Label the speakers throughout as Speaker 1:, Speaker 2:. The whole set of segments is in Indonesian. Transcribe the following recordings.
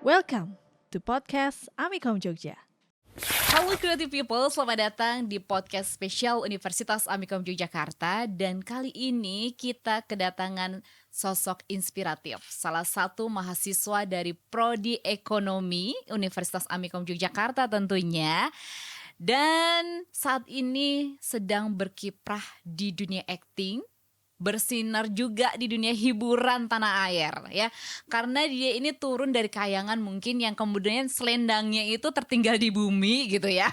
Speaker 1: Welcome to podcast Amikom Jogja.
Speaker 2: Halo Creative People, selamat datang di podcast spesial Universitas Amikom Yogyakarta. Dan kali ini kita kedatangan sosok inspiratif, salah satu mahasiswa dari Prodi Ekonomi Universitas Amikom Yogyakarta tentunya. Dan saat ini sedang berkiprah di dunia acting, bersinar juga di dunia hiburan tanah air ya, karena dia ini turun dari kayangan mungkin yang kemudian selendangnya itu tertinggal di bumi gitu ya.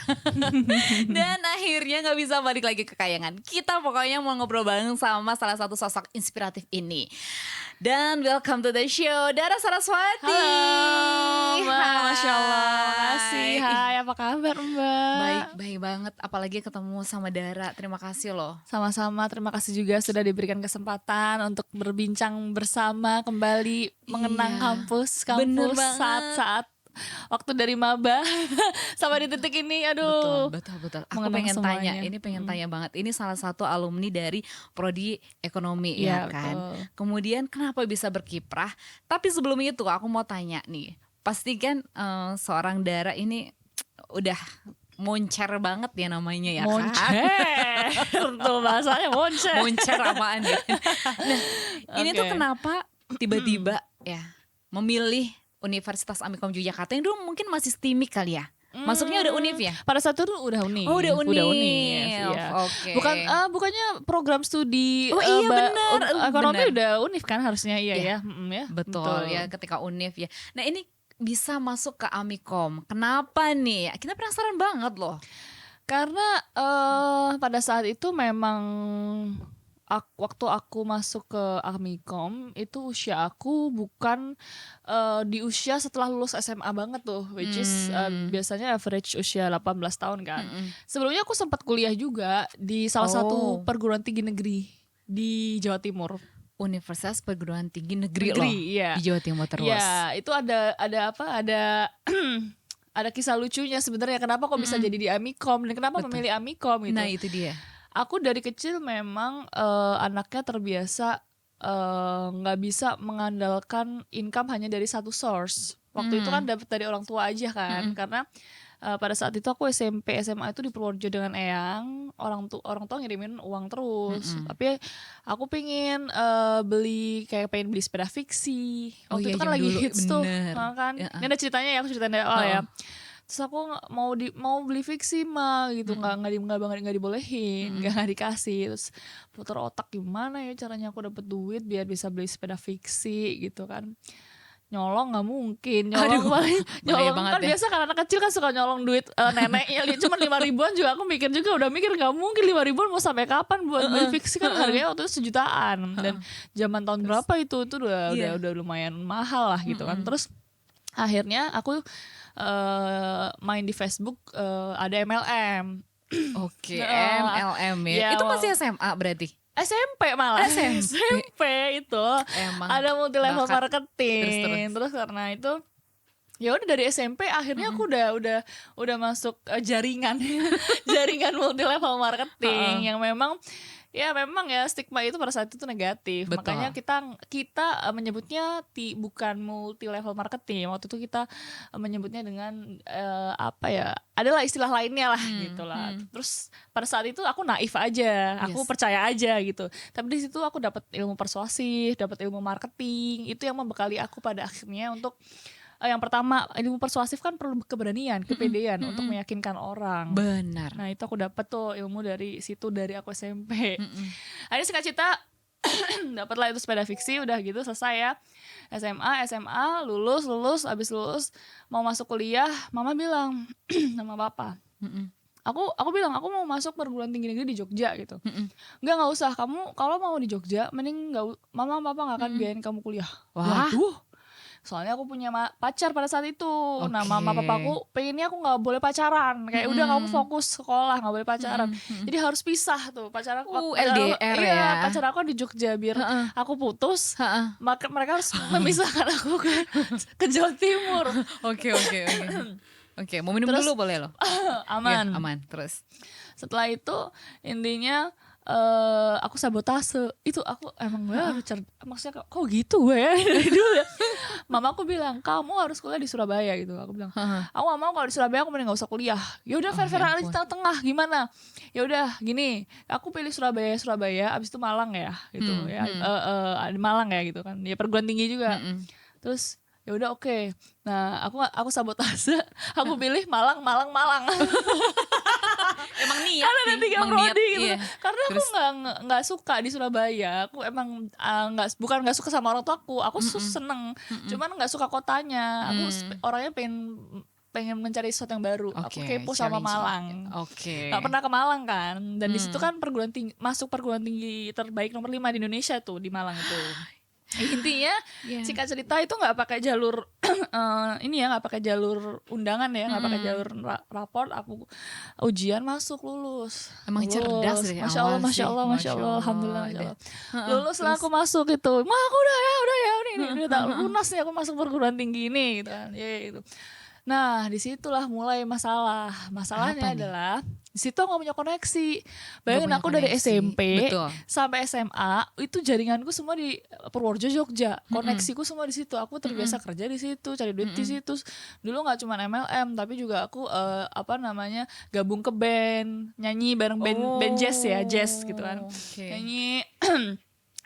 Speaker 2: Dan akhirnya nggak bisa balik lagi ke kayangan. Kita pokoknya mau ngobrol bareng sama salah satu sosok inspiratif ini. Dan welcome to the show, Dara Saraswati.
Speaker 3: Halo Mbak,
Speaker 2: Hai.
Speaker 3: Masya Allah, makasih. Hai, apa kabar Mbak?
Speaker 2: Baik banget, apalagi ketemu sama Dara. Terima kasih loh.
Speaker 3: Sama-sama, terima kasih juga sudah diberikan kesempatan untuk berbincang bersama kembali mengenang
Speaker 2: Iya,
Speaker 3: kampus
Speaker 2: bener banget.
Speaker 3: saat-saat waktu dari maba sampai di titik ini. Aduh,
Speaker 2: Betul. Aku
Speaker 3: mengenang
Speaker 2: pengen tanya,
Speaker 3: semuanya.
Speaker 2: ini pengen tanya banget. Ini salah satu alumni dari Prodi Ekonomi ya
Speaker 3: Iya,
Speaker 2: kan.
Speaker 3: betul.
Speaker 2: Kemudian kenapa bisa berkiprah? Tapi sebelum itu aku mau tanya nih. Pasti kan seorang Dara ini udah moncer banget ya namanya ya kan.
Speaker 3: moncer, tuh bahasanya moncer.
Speaker 2: Moncer apaan ya? Nah, ini tuh
Speaker 3: Oke.
Speaker 2: kenapa tiba-tiba ya memilih Universitas Amikom Yogyakarta yang dulu mungkin masih STIMIK kali ya? Masuknya udah univ ya?
Speaker 3: Pada saat itu udah univ.
Speaker 2: Oh, udah univ.
Speaker 3: Iya.
Speaker 2: Oke.
Speaker 3: Bukannya program studi
Speaker 2: Oh, iya, bener.
Speaker 3: ekonomi
Speaker 2: Bener.
Speaker 3: udah univ kan harusnya
Speaker 2: Iya.
Speaker 3: ya. Ya.
Speaker 2: Betul ya, ketika univ ya. Nah ini bisa masuk ke Amikom. Kenapa nih? Kita penasaran banget loh.
Speaker 3: Karena pada saat itu memang waktu aku masuk ke Amikom itu usia aku bukan di usia setelah lulus SMA banget tuh, which is biasanya average usia 18 tahun kan. Sebelumnya aku sempat kuliah juga di salah satu perguruan tinggi negeri di Jawa Timur.
Speaker 2: Universitas Perguruan Tinggi Negeri loh.
Speaker 3: Iya.
Speaker 2: Di Jawa Timur terus.
Speaker 3: Ya, itu ada ada kisah lucunya sebenarnya kenapa kok bisa jadi di Amikom dan kenapa memilih Amikom gitu.
Speaker 2: Nah itu dia.
Speaker 3: Aku dari kecil memang anaknya terbiasa nggak bisa mengandalkan income hanya dari satu source. Waktu itu kan dapat dari orang tua aja kan, karena pada saat itu aku SMP SMA itu di Purworejo dengan eyang, orang tua ngirimin uang terus. Tapi aku pengen pengen beli sepeda fiksi.
Speaker 2: Oh
Speaker 3: Waktu
Speaker 2: iya,
Speaker 3: itu kan
Speaker 2: yang
Speaker 3: lagi
Speaker 2: dulu,
Speaker 3: hits tuh,
Speaker 2: bener.
Speaker 3: kan.
Speaker 2: Ya.
Speaker 3: Ini ada ceritanya ya, aku ceritain dari awal ya. Terus aku mau beli fiksi mah gitu, nggak dibolehin, nggak dikasih. Terus putar otak gimana ya caranya aku dapet duit biar bisa beli sepeda fiksi gitu kan. Nyolong nggak mungkin, nyolong
Speaker 2: bahaya banget
Speaker 3: kan
Speaker 2: ya.
Speaker 3: biasa kan anak kecil kan suka nyolong duit neneknya, cuma 5 ribuan juga aku mikir udah mikir nggak mungkin 5 ribuan mau sampai kapan buat beli fiksi kan harganya waktu itu sejutaan dan zaman tahun berapa itu
Speaker 2: Iya.
Speaker 3: udah lumayan mahal lah gitu kan. Terus akhirnya aku main di Facebook, ada MLM.
Speaker 2: Oke,
Speaker 3: Nah,
Speaker 2: MLM ya.
Speaker 3: ya,
Speaker 2: Itu masih SMA berarti?
Speaker 3: SMP malah. SMP itu
Speaker 2: Emang
Speaker 3: ada multi level
Speaker 2: bakat.
Speaker 3: marketing. Terus karena itu ya udah dari SMP akhirnya aku udah masuk jaringan jaringan multi level marketing yang memang ya stigma itu pada saat itu negatif.
Speaker 2: Betul.
Speaker 3: Makanya kita menyebutnya bukan multi level marketing. Waktu itu kita menyebutnya dengan adalah istilah lainnya lah gitulah. Terus pada saat itu aku naif aja, aku percaya aja gitu. Tapi di situ aku dapat ilmu persuasif, dapat ilmu marketing. Itu yang membekali aku pada akhirnya untuk yang pertama, ilmu persuasif kan perlu keberanian, kepedean untuk meyakinkan orang.
Speaker 2: Benar.
Speaker 3: Nah itu aku dapat tuh ilmu dari situ dari aku SMP. Akhirnya singkat cerita dapatlah itu sepeda fiksi, udah gitu selesai ya. SMA lulus, abis lulus mau masuk kuliah, mama bilang sama papa. Aku bilang aku mau masuk perguruan tinggi negeri di Jogja gitu. Nggak usah, kamu kalau mau di Jogja mending mama papa nggak akan biayain kamu kuliah.
Speaker 2: Wah.
Speaker 3: Waduh. Soalnya aku punya pacar pada saat itu. Nah mama papaku pengennya aku gak boleh pacaran. Kayak udah kamu fokus sekolah, gak boleh pacaran. Jadi harus pisah tuh. Pacar aku
Speaker 2: LDR ya.
Speaker 3: pacar aku di Jogja biar aku putus. Maka mereka harus memisahkan aku ke Jawa Timur.
Speaker 2: Oke. Oke, mau minum dulu boleh loh.
Speaker 3: Aman.
Speaker 2: Ya, aman. Terus.
Speaker 3: Setelah itu intinya aku sabotase. Itu aku emang maksudnya kok gitu gue ya dari dulu ya. Mama aku bilang kamu harus kuliah di Surabaya gitu. Aku bilang aku gak mau, kalau di Surabaya aku mending gak usah kuliah. Ya udah fair aja di tengah-tengah gimana? Ya udah gini, aku pilih Surabaya, abis itu Malang ya gitu ya. Di Malang ya gitu kan. Ya perguruan tinggi juga. Terus ya udah oke. Nah aku sabotase. Aku pilih Malang.
Speaker 2: Emang niat
Speaker 3: Karena ada 3 prodi gitu.
Speaker 2: iya.
Speaker 3: Karena aku nggak suka di Surabaya. Aku emang bukan nggak suka sama orang tua aku. Aku seneng. Cuman nggak suka kotanya. Aku orangnya pengen mencari sesuatu yang baru. Aku kepo sama Malang. Nggak pernah ke Malang kan. Dan di situ kan masuk perguruan tinggi terbaik nomor 5 di Indonesia tuh di Malang itu. Intinya singkat cerita itu nggak pakai jalur nggak pakai jalur undangan ya, nggak pakai jalur raport. Aku ujian masuk lulus.
Speaker 2: Emang cerdas dari
Speaker 3: Masya
Speaker 2: awal sih.
Speaker 3: Masya Allah, alhamdulillah, Masya Allah. Lulus lah aku masuk itu. Aku udah ya ini udah tak lunas nih aku masuk perguruan tinggi ini gitu kan. Gitu. Nah disitulah mulai masalahnya adalah di situ aku gak punya koneksi. Bayangin aku dari SMP sampai SMA itu jaringanku semua di Purworejo, Jogja. Koneksiku semua di situ. Aku terbiasa kerja di situ, cari duit di situ. Dulu nggak cuma MLM tapi juga aku gabung ke band, nyanyi bareng band jazz gitu kan. Nyanyi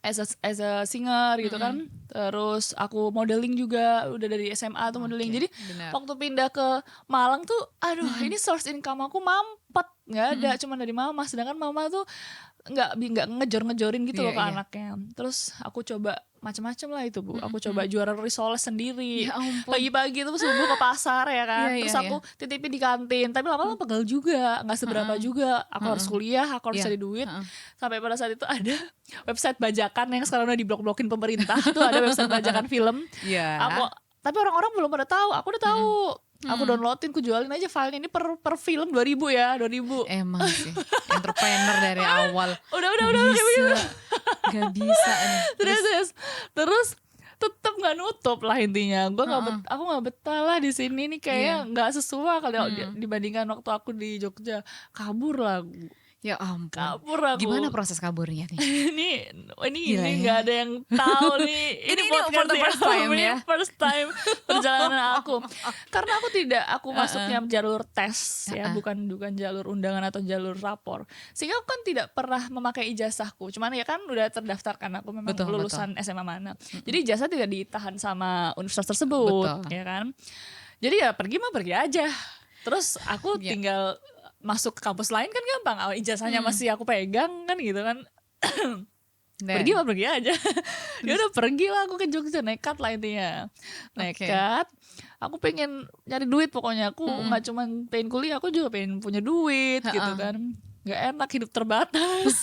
Speaker 3: as a singer gitu kan. Terus aku modeling juga udah dari SMA tuh modeling. Jadi waktu pindah ke Malang tuh ini source income aku mampet, nggak ada, cuma dari mama. Sedangkan mama tuh nggak ngejorin gitu loh ke anaknya. Terus aku coba macam-macam lah itu Bu. Aku coba juara risoles sendiri. Ya pagi-pagi tuh subuh ke pasar ya kan. Terus aku titipin di kantin. Tapi lama-lama pegal juga, nggak seberapa juga. Aku harus kuliah, aku harus cari duit. Sampai pada saat itu ada website bajakan yang sekarang udah diblok-blokin pemerintah. Tuh ada website bajakan film. Tapi orang-orang belum pada tahu. Aku udah tahu. Aku downloadin, aku jualin aja filenya ini per film 2.000 ya, 2.000.
Speaker 2: Emang sih entrepreneur dari awal.
Speaker 3: Udah
Speaker 2: Gak bisa nih.
Speaker 3: Terus tetap nggak nutup lah intinya. Aku nggak betah lah di sini nih, kayaknya nggak sesuai kalau dibandingkan waktu aku di Jogja. Kabur lah.
Speaker 2: Ya ampun.
Speaker 3: Kabur aku.
Speaker 2: Gimana proses kaburnya nih?
Speaker 3: ini nggak ada yang tahu nih. ini
Speaker 2: for the first time ya.
Speaker 3: First time perjalanan aku. Karena aku masuknya jalur tes ya, bukan jalur undangan atau jalur rapor. Sehingga aku kan tidak pernah memakai ijazahku. Cuman ya kan udah terdaftarkan aku memang lulusan SMA mana. Jadi ijazah tidak ditahan sama universitas tersebut, ya kan. Jadi ya pergi aja. Terus aku tinggal masuk ke kampus lain kan gampang, ijazahnya masih aku pegang kan gitu kan. Pergi aja. Ya udah pergi lah aku ke Jogja, nekat lah intinya. Nekat. Aku pengen nyari duit pokoknya. Aku nggak cuma pengen kuliah, aku juga pengen punya duit gitu kan. Gak enak hidup terbatas.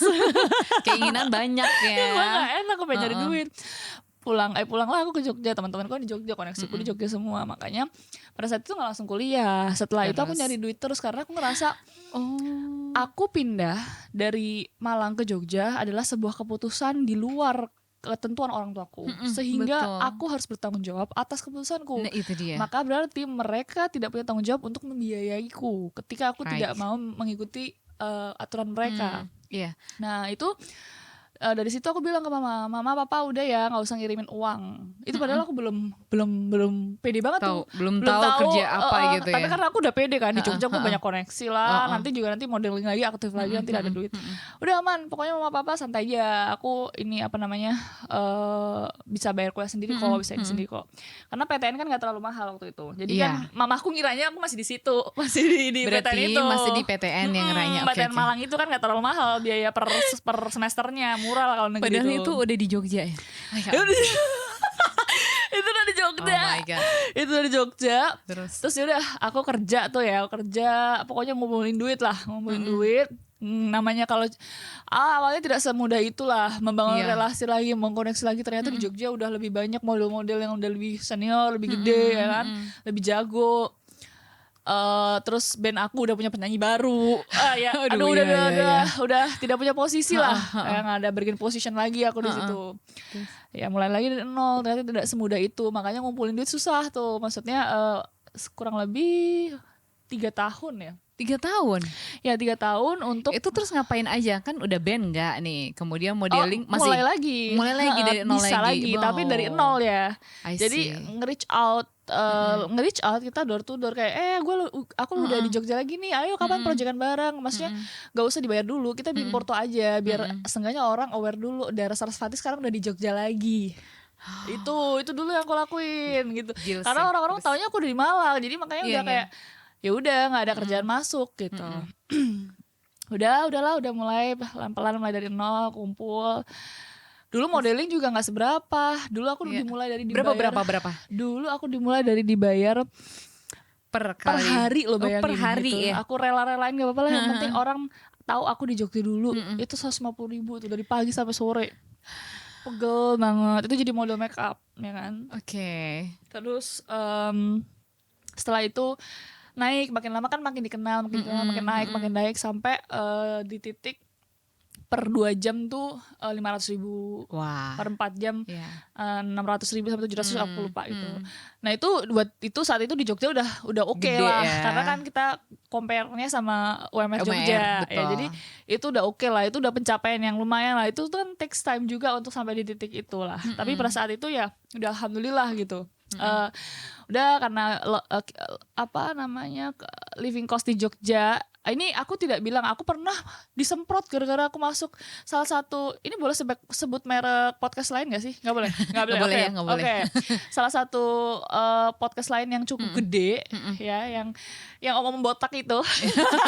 Speaker 2: Keinginan banyak ya.
Speaker 3: Gak enak aku pengen nyari duit. Pulang lah aku ke Jogja, teman-temanku di Jogja, koneksiku di Jogja semua. Makanya pada saat itu gak langsung kuliah. Setelah itu aku nyari duit terus karena aku ngerasa aku pindah dari Malang ke Jogja adalah sebuah keputusan di luar ketentuan orang tuaku, sehingga aku harus bertanggung jawab atas keputusanku.
Speaker 2: Nah, itu dia.
Speaker 3: Maka berarti mereka tidak punya tanggung jawab untuk membiayaiku ketika aku tidak mau mengikuti aturan mereka. Nah itu dari situ aku bilang ke mama, papa udah ya nggak usah ngirimin uang. Itu padahal aku belum pede banget tuh.
Speaker 2: Belum tahu kerja apa gitu ya.
Speaker 3: Tapi karena aku udah pede kan, di Jogja aku banyak koneksi lah. Nanti modeling lagi, aktif lagi, nanti ada duit. Udah aman, pokoknya mama papa santai aja. Aku ini bisa bayar kuliah sendiri kok, bisa ini sendiri kok. Karena PTN kan nggak terlalu mahal waktu itu. Jadi kan mamaku ngiranya aku masih di situ, masih di PTN itu.
Speaker 2: Masih di PTN yang ngiranya.
Speaker 3: PTN Malang itu kan nggak terlalu mahal biaya per semesternya. Murah lah kalau negeri.
Speaker 2: Padahal itu udah di Jogja ya.
Speaker 3: Itu udah di Jogja.
Speaker 2: Oh my God.
Speaker 3: Itu udah di Jogja.
Speaker 2: Terus
Speaker 3: yaudah aku kerja pokoknya ngumpulin duit. Namanya kalau awalnya tidak semudah itulah membangun relasi lagi, mengkoneksi lagi. Ternyata di Jogja udah lebih banyak model-model yang udah lebih senior, lebih gede ya kan, lebih jago. Terus band aku udah punya penyanyi baru. Udah tidak punya posisi lah. Yang ada bergen position lagi aku di situ. Ya mulai lagi dari nol. Ternyata tidak semudah itu. Makanya ngumpulin duit susah tuh. Maksudnya kurang lebih 3 tahun ya.
Speaker 2: 3 tahun?
Speaker 3: Ya 3 tahun untuk
Speaker 2: Itu terus ngapain aja? Kan udah band nggak nih? Kemudian modeling masih?
Speaker 3: mulai lagi.
Speaker 2: Mulai lagi dari nol
Speaker 3: bisa lagi.
Speaker 2: Wow.
Speaker 3: Tapi dari nol ya.
Speaker 2: I
Speaker 3: Jadi
Speaker 2: see.
Speaker 3: nge-reach out nge-reach out kita door to door kayak aku udah di Jogja lagi nih, ayo kapan proyekan bareng. Maksudnya gak usah dibayar dulu, kita bikin porto aja biar seenggaknya orang aware dulu daerah Sarasvati sekarang udah di Jogja lagi. Itu dulu yang aku lakuin gitu.
Speaker 2: Gil
Speaker 3: Karena
Speaker 2: sih.
Speaker 3: orang-orang taunya aku udah di Malang, jadi makanya
Speaker 2: Iya,
Speaker 3: udah kayak ya udah nggak ada kerjaan masuk gitu. Udahlah mulai pelan-pelan mulai dari nol, kumpul. Dulu modeling juga nggak seberapa. Dulu aku dimulai dari dibayar.
Speaker 2: Berapa?
Speaker 3: Dulu aku dimulai dari dibayar
Speaker 2: Per
Speaker 3: per hari loh, bayangin.
Speaker 2: per hari
Speaker 3: gitu.
Speaker 2: ya.
Speaker 3: Aku rela-relain gak apa-apa lah, yang penting orang tahu aku di Jogja dulu. Itu 150.000 tuh dari pagi sampai sore. Pegel banget. Itu jadi model make up ya kan.
Speaker 2: Oke.
Speaker 3: Terus setelah itu naik, makin lama kan makin dikenal, makin naik sampai di titik per 2 jam tuh 500.000,
Speaker 2: Wah.
Speaker 3: per 4 jam
Speaker 2: Iya.
Speaker 3: 600.000 sampai 700, aku lupa itu. Nah itu saat itu di Jogja udah oke
Speaker 2: Gede
Speaker 3: lah,
Speaker 2: ya.
Speaker 3: karena kan kita compare-nya sama UMR Jogja,
Speaker 2: betul.
Speaker 3: ya jadi itu udah oke lah, itu udah pencapaian yang lumayan lah. Itu tuh kan takes time juga untuk sampai di titik itulah. Tapi pada saat itu ya udah alhamdulillah gitu. Udah karena living cost di Jogja. Ini aku tidak bilang, aku pernah disemprot gara-gara aku masuk salah satu, ini boleh sebut merek podcast lain gak sih? Gak boleh? Gak boleh,
Speaker 2: boleh
Speaker 3: oke.
Speaker 2: ya, gak boleh.
Speaker 3: Oke. Salah satu podcast lain yang cukup gede ya, yang omong botak itu.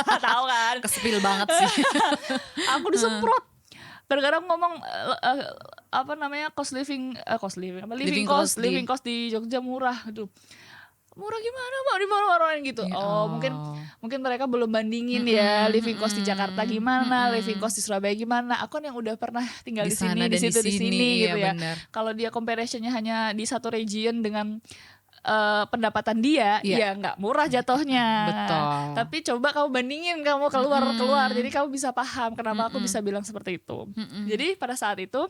Speaker 3: Tahu kan?
Speaker 2: Kesepil banget sih.
Speaker 3: Aku disemprot gara-gara ngomong living cost di Jogja murah. Aduh, murah gimana Mbak, dimarah-marahin gitu. Mungkin mereka belum bandingin ya living cost di Jakarta gimana, living cost di Surabaya gimana. Aku kan yang udah pernah tinggal di sini, di situ, di sini gitu ya. Kalau dia comparationnya hanya di satu region dengan pendapatan dia, ya nggak murah jatuhnya.
Speaker 2: Betul.
Speaker 3: Tapi coba kamu bandingin, kamu keluar, jadi kamu bisa paham kenapa aku bisa bilang seperti itu. Jadi pada saat itu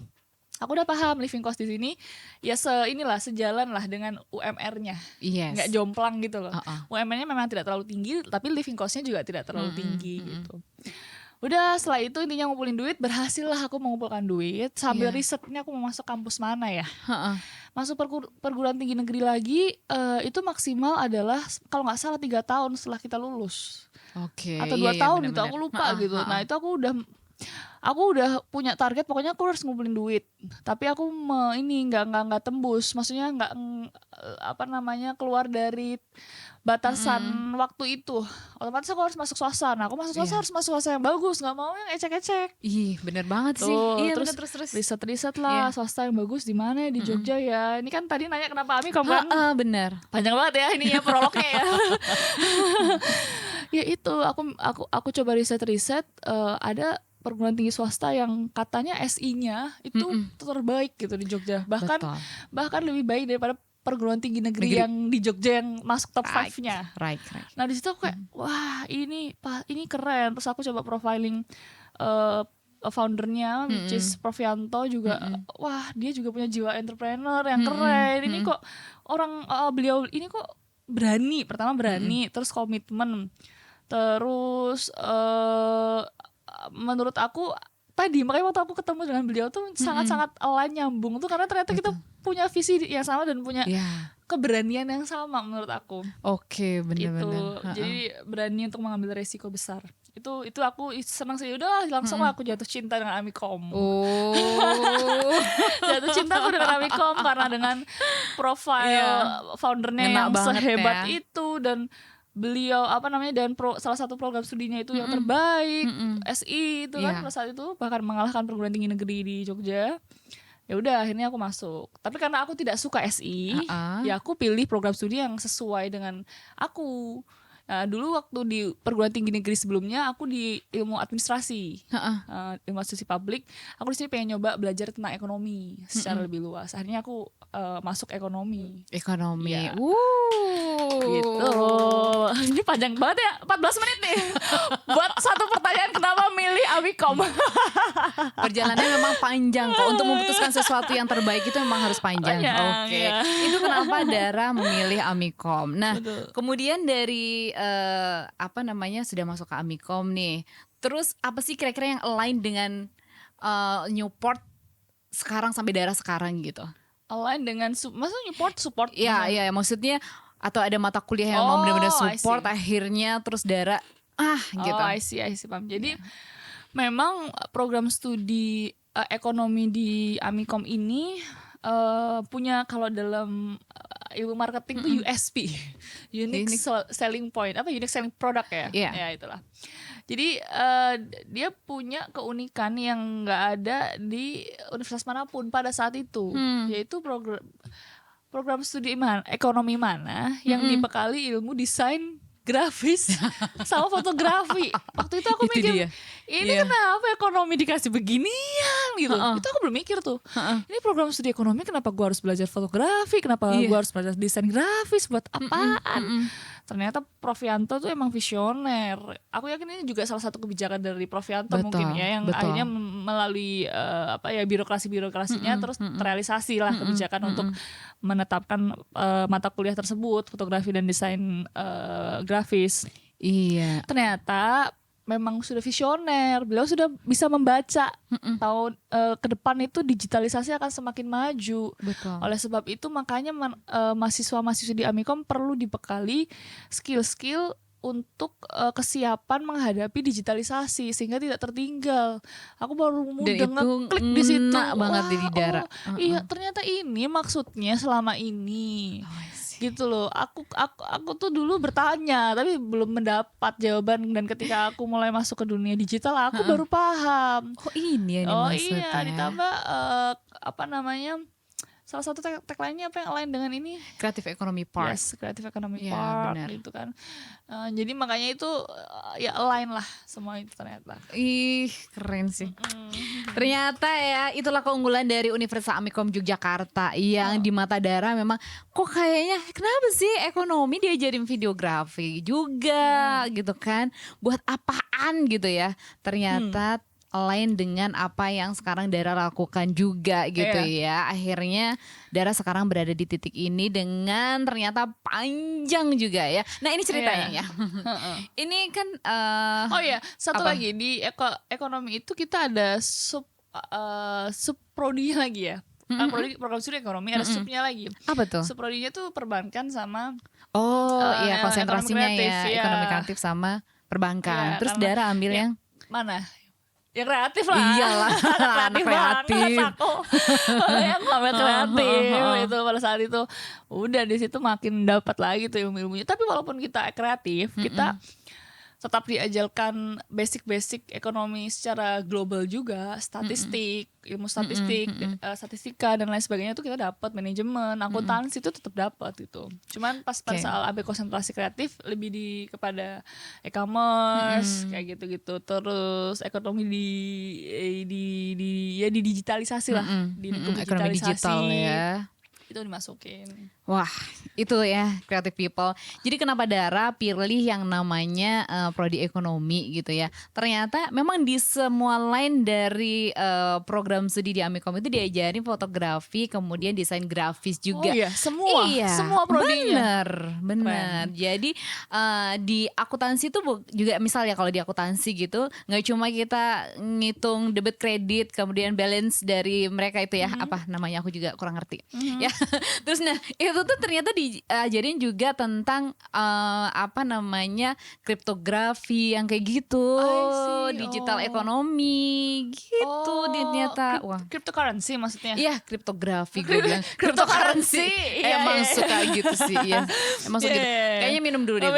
Speaker 3: aku udah paham living cost di sini ya sejalan lah dengan UMR-nya.
Speaker 2: Yes.
Speaker 3: Nggak jomplang gitu loh. UMR-nya memang tidak terlalu tinggi, tapi living cost-nya juga tidak terlalu tinggi gitu. Udah setelah itu intinya ngumpulin duit, berhasil lah aku mengumpulkan duit sambil riset ini aku mau masuk kampus mana ya. Masuk perguruan tinggi negeri lagi, itu maksimal adalah kalau nggak salah 3 tahun setelah kita lulus.
Speaker 2: Oke.
Speaker 3: Atau 2 tahun gitu, aku lupa gitu. Nah itu aku udah punya target, pokoknya aku harus ngumpulin duit. Tapi aku nggak tembus, maksudnya nggak keluar dari batasan waktu itu. Otomatis aku harus masuk swasta. Nah, aku masuk swasta harus masuk swasta yang bagus, nggak mau yang ecek-ecek.
Speaker 2: Ih, bener banget sih. Iya,
Speaker 3: Terus riset lah swasta yang bagus di mana ya, di Jogja ya. Ini kan tadi nanya kenapa Amikom kan?
Speaker 2: Bener.
Speaker 3: Panjang banget ya ini ya prolognya ya. Ya itu aku coba riset ada perguruan tinggi swasta yang katanya SI-nya itu terbaik gitu di Jogja. Bahkan lebih baik daripada perguruan tinggi negeri yang di Jogja yang masuk top 5-nya.
Speaker 2: Right.
Speaker 3: Nah di situ aku kayak wah ini keren. Terus aku coba profiling foundernya, which is Prof Yanto juga. Wah dia juga punya jiwa entrepreneur yang keren. Ini kok orang beliau ini kok berani. Pertama berani, terus komitmen, terus menurut aku tadi makanya waktu aku ketemu dengan beliau tuh sangat-sangat align, nyambung tuh karena ternyata kita punya visi yang sama dan punya keberanian yang sama menurut aku.
Speaker 2: Oke, benar-benar.
Speaker 3: Jadi berani untuk mengambil resiko besar. Itu aku senang sih. Udah langsung aku jatuh cinta dengan Amikom. Jatuh cinta aku dengan Amikom karena dengan profil foundernya yang sehebat itu, dan beliau dan salah satu program studinya itu yang terbaik, SI itu kan pada saat itu bahkan mengalahkan perguruan tinggi negeri di Jogja. Ya udah akhirnya aku masuk. Tapi karena aku tidak suka SI, ya aku pilih program studi yang sesuai dengan aku. Nah, dulu waktu di perguruan tinggi negeri sebelumnya aku di ilmu administrasi, ilmu administrasi publik. Aku di sini pengen nyoba belajar tentang ekonomi secara lebih luas. Akhirnya aku masuk ekonomi.
Speaker 2: Ya.
Speaker 3: Gitu. Ini panjang banget ya, 14 menit nih. Buat satu pertanyaan kenapa milih Amikom.
Speaker 2: Perjalanannya memang panjang kok. Untuk memutuskan sesuatu yang terbaik itu memang harus panjang. Oke. Itu kenapa Dara memilih Amikom. Nah, kemudian dari sudah masuk ke Amikom nih. Terus apa sih kira-kira yang align dengan Newport sekarang sampai daerah sekarang gitu?
Speaker 3: Align dengan maksudnya support
Speaker 2: Iya, maksudnya atau ada mata kuliah yang mau benar-benar support akhirnya terus daerah gitu.
Speaker 3: I see paham. Jadi memang program studi ekonomi di Amikom ini punya, kalau dalam ilmu marketing tuh USP, unique selling point, unique selling product ya, ya itulah. Jadi dia punya keunikan yang nggak ada di universitas manapun pada saat itu, yaitu program studi ekonomi mana yang dibekali ilmu desain grafis sama fotografi. Waktu itu aku mikir, ini kenapa ekonomi dikasih beginian gitu. Itu aku belum mikir tuh. Ini program studi ekonomi, kenapa gue harus belajar fotografi, kenapa gue harus belajar desain grafis, buat apaan? Ternyata Prof Yanto tuh emang visioner. Aku yakin ini juga salah satu kebijakan dari Prof Yanto mungkin ya, yang akhirnya melalui birokrasinya terus terrealisasi lah kebijakan untuk menetapkan mata kuliah tersebut, fotografi dan desain grafis.
Speaker 2: Iya.
Speaker 3: Ternyata memang sudah visioner. Beliau sudah bisa membaca tahun ke depan itu digitalisasi akan semakin maju.
Speaker 2: Betul.
Speaker 3: Oleh sebab itu makanya mahasiswa-mahasiswa di Amikom perlu dibekali skill-skill untuk kesiapan menghadapi digitalisasi sehingga tidak tertinggal. Aku baru mudah ngeklik di situ.
Speaker 2: Banget di Dara.
Speaker 3: Iya, ternyata ini maksudnya selama ini. Gitu loh. Aku tuh dulu bertanya tapi belum mendapat jawaban, dan ketika aku mulai masuk ke dunia digital aku baru paham.
Speaker 2: Ini maksudnya.
Speaker 3: Iya, ditambah salah satu tagline-nya apa yang lain dengan ini?
Speaker 2: Creative Economy Park.
Speaker 3: Yes, Creative Economy Park gitu kan. Jadi makanya itu ya align lah semua itu ternyata.
Speaker 2: Ih, keren sih. Ternyata ya itulah keunggulan dari Universitas Amikom Yogyakarta yang di mata Dara memang kok kayaknya kenapa sih ekonomi diajarin videografi juga gitu kan? Buat apaan gitu ya? Ternyata lain dengan apa yang sekarang Dara lakukan juga gitu ya. Akhirnya Dara sekarang berada di titik ini dengan ternyata panjang juga ya. Nah ini ceritanya ya. Ini kan
Speaker 3: satu lagi di ekonomi itu kita ada sub prodinya lagi ya. Program studi ekonomi ada subnya lagi.
Speaker 2: Apa tuh?
Speaker 3: Sub prodinya tuh perbankan sama
Speaker 2: konsentrasinya
Speaker 3: ekonomi kreatif,
Speaker 2: ekonomi kreatif sama perbankan. Terus Dara ambil yang
Speaker 3: mana? Yang kreatif lah.
Speaker 2: Iyalah,
Speaker 3: kreatif banget aku. Yang ngambil kreatif itu pada saat itu. Udah di situ makin dapat lagi tuh ilmu-ilmunya. Tapi walaupun kita kreatif, kita tetap diajarkan basic-basic ekonomi secara global juga, statistik, ilmu statistik, statistika dan lain sebagainya itu kita dapat, manajemen, akuntansi itu tetap dapat gitu. Cuman pas pada saat ambil konsentrasi kreatif lebih kepada e-commerce kayak gitu-gitu. Terus ekonomi di digitalisasi lah, di
Speaker 2: ekonomi digital ya.
Speaker 3: Itu dimasukin.
Speaker 2: Wah, itu ya creative people. Jadi kenapa Dara pilih yang namanya prodi ekonomi gitu ya? Ternyata memang di semua line dari program studi di Amikom itu diajarin fotografi, kemudian desain grafis juga.
Speaker 3: Oh iya, semua prodinya.
Speaker 2: Bener. Jadi di akuntansi itu juga misalnya kalau di akuntansi gitu, nggak cuma kita ngitung debit kredit, kemudian balance dari mereka itu ya, apa namanya aku juga kurang ngerti. Ya. Terus itu tuh ternyata diajarin juga tentang kriptografi yang kayak gitu, digital ekonomi gitu. Ternyata wah,
Speaker 3: cryptocurrency maksudnya.
Speaker 2: Iya, kriptografi gue bilang. Cryptocurrency. Emang suka gitu sih ya. Emang suka gitu. Kayaknya minum dulu deh.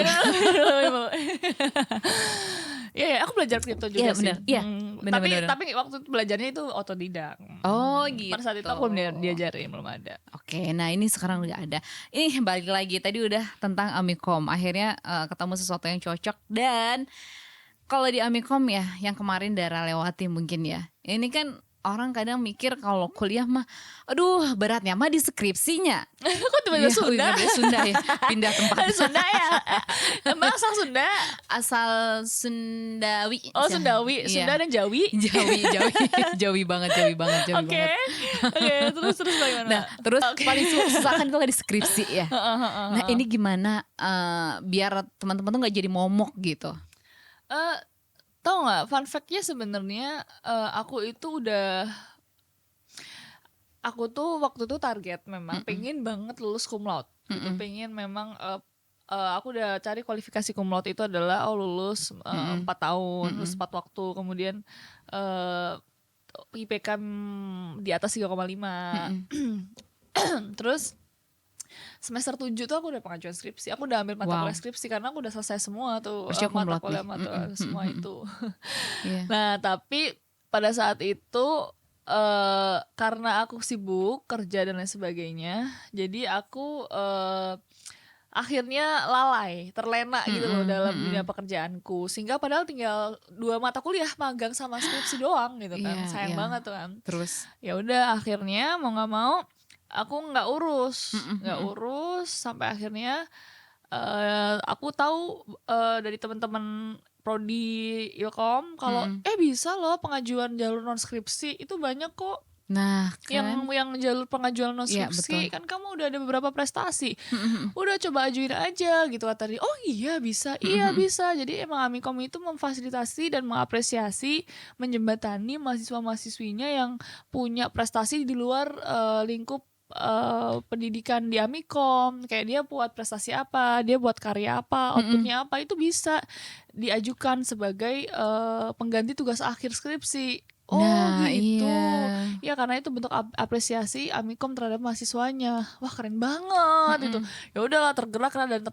Speaker 3: Iya, aku belajar kripto juga sih. Tapi waktu itu belajarnya itu otodidak.
Speaker 2: Oh gitu.
Speaker 3: Pada saat itu aku belum diajarin, belum ada.
Speaker 2: Oke, nah ini sekarang udah ada. Ini balik lagi, tadi udah tentang Amikom. Akhirnya ketemu sesuatu yang cocok. Dan kalau di Amikom ya, yang kemarin Dara lewati mungkin ya. Ini kan orang kadang mikir kalau kuliah mah, aduh beratnya mah di skripsinya.
Speaker 3: Kok tiba-tiba Sunda?
Speaker 2: Sunda ya, pindah tempat.
Speaker 3: Sunda ya? Emang asal Sunda?
Speaker 2: Asal Sundawi.
Speaker 3: Oh Sundawi, Sunda dan Jawi.
Speaker 2: Jawi banget.
Speaker 3: Oke, terus bagaimana?
Speaker 2: Nah, terus paling susah kan itu di skripsi ya. Nah, ini gimana biar teman-teman tuh nggak jadi momok gitu?
Speaker 3: Tahu nggak? Fun fact-nya sebenarnya aku tuh waktu itu target memang pengen banget lulus cum laude. Gitu. Pengen memang aku udah cari kualifikasi cum laude itu adalah lulus 4 tahun, lulus 4 waktu, kemudian IPK di atas 3,5. Terus semester 7 tuh aku udah pengajuan skripsi. Aku udah ambil mata kuliah skripsi karena aku udah selesai semua tuh mata kuliah semua itu. Nah, tapi pada saat itu karena aku sibuk kerja dan lain sebagainya, jadi aku akhirnya terlena gitu loh dalam dunia pekerjaanku, sehingga padahal tinggal 2 mata kuliah, magang sama skripsi doang gitu kan. Sayang banget tuh kan. Terus ya udah akhirnya mau nggak mau aku nggak urus sampai akhirnya aku tahu dari teman-teman prodi Ilkom kalau bisa loh pengajuan jalur non skripsi itu banyak kok.
Speaker 2: Nah, kan
Speaker 3: yang jalur pengajuan non skripsi kan kamu udah ada beberapa prestasi. Udah coba ajuin aja gitu kata dia. Oh iya bisa. Jadi emang Amikom itu memfasilitasi dan mengapresiasi, menjembatani mahasiswa-mahasiswinya yang punya prestasi di luar lingkup pendidikan di Amikom. Kayak dia buat prestasi apa, dia buat karya apa, outputnya apa, itu bisa diajukan sebagai pengganti tugas akhir skripsi. Gitu. Ya karena itu bentuk apresiasi Amikom terhadap mahasiswanya. Wah keren banget itu. Ya udahlah, tergerak dan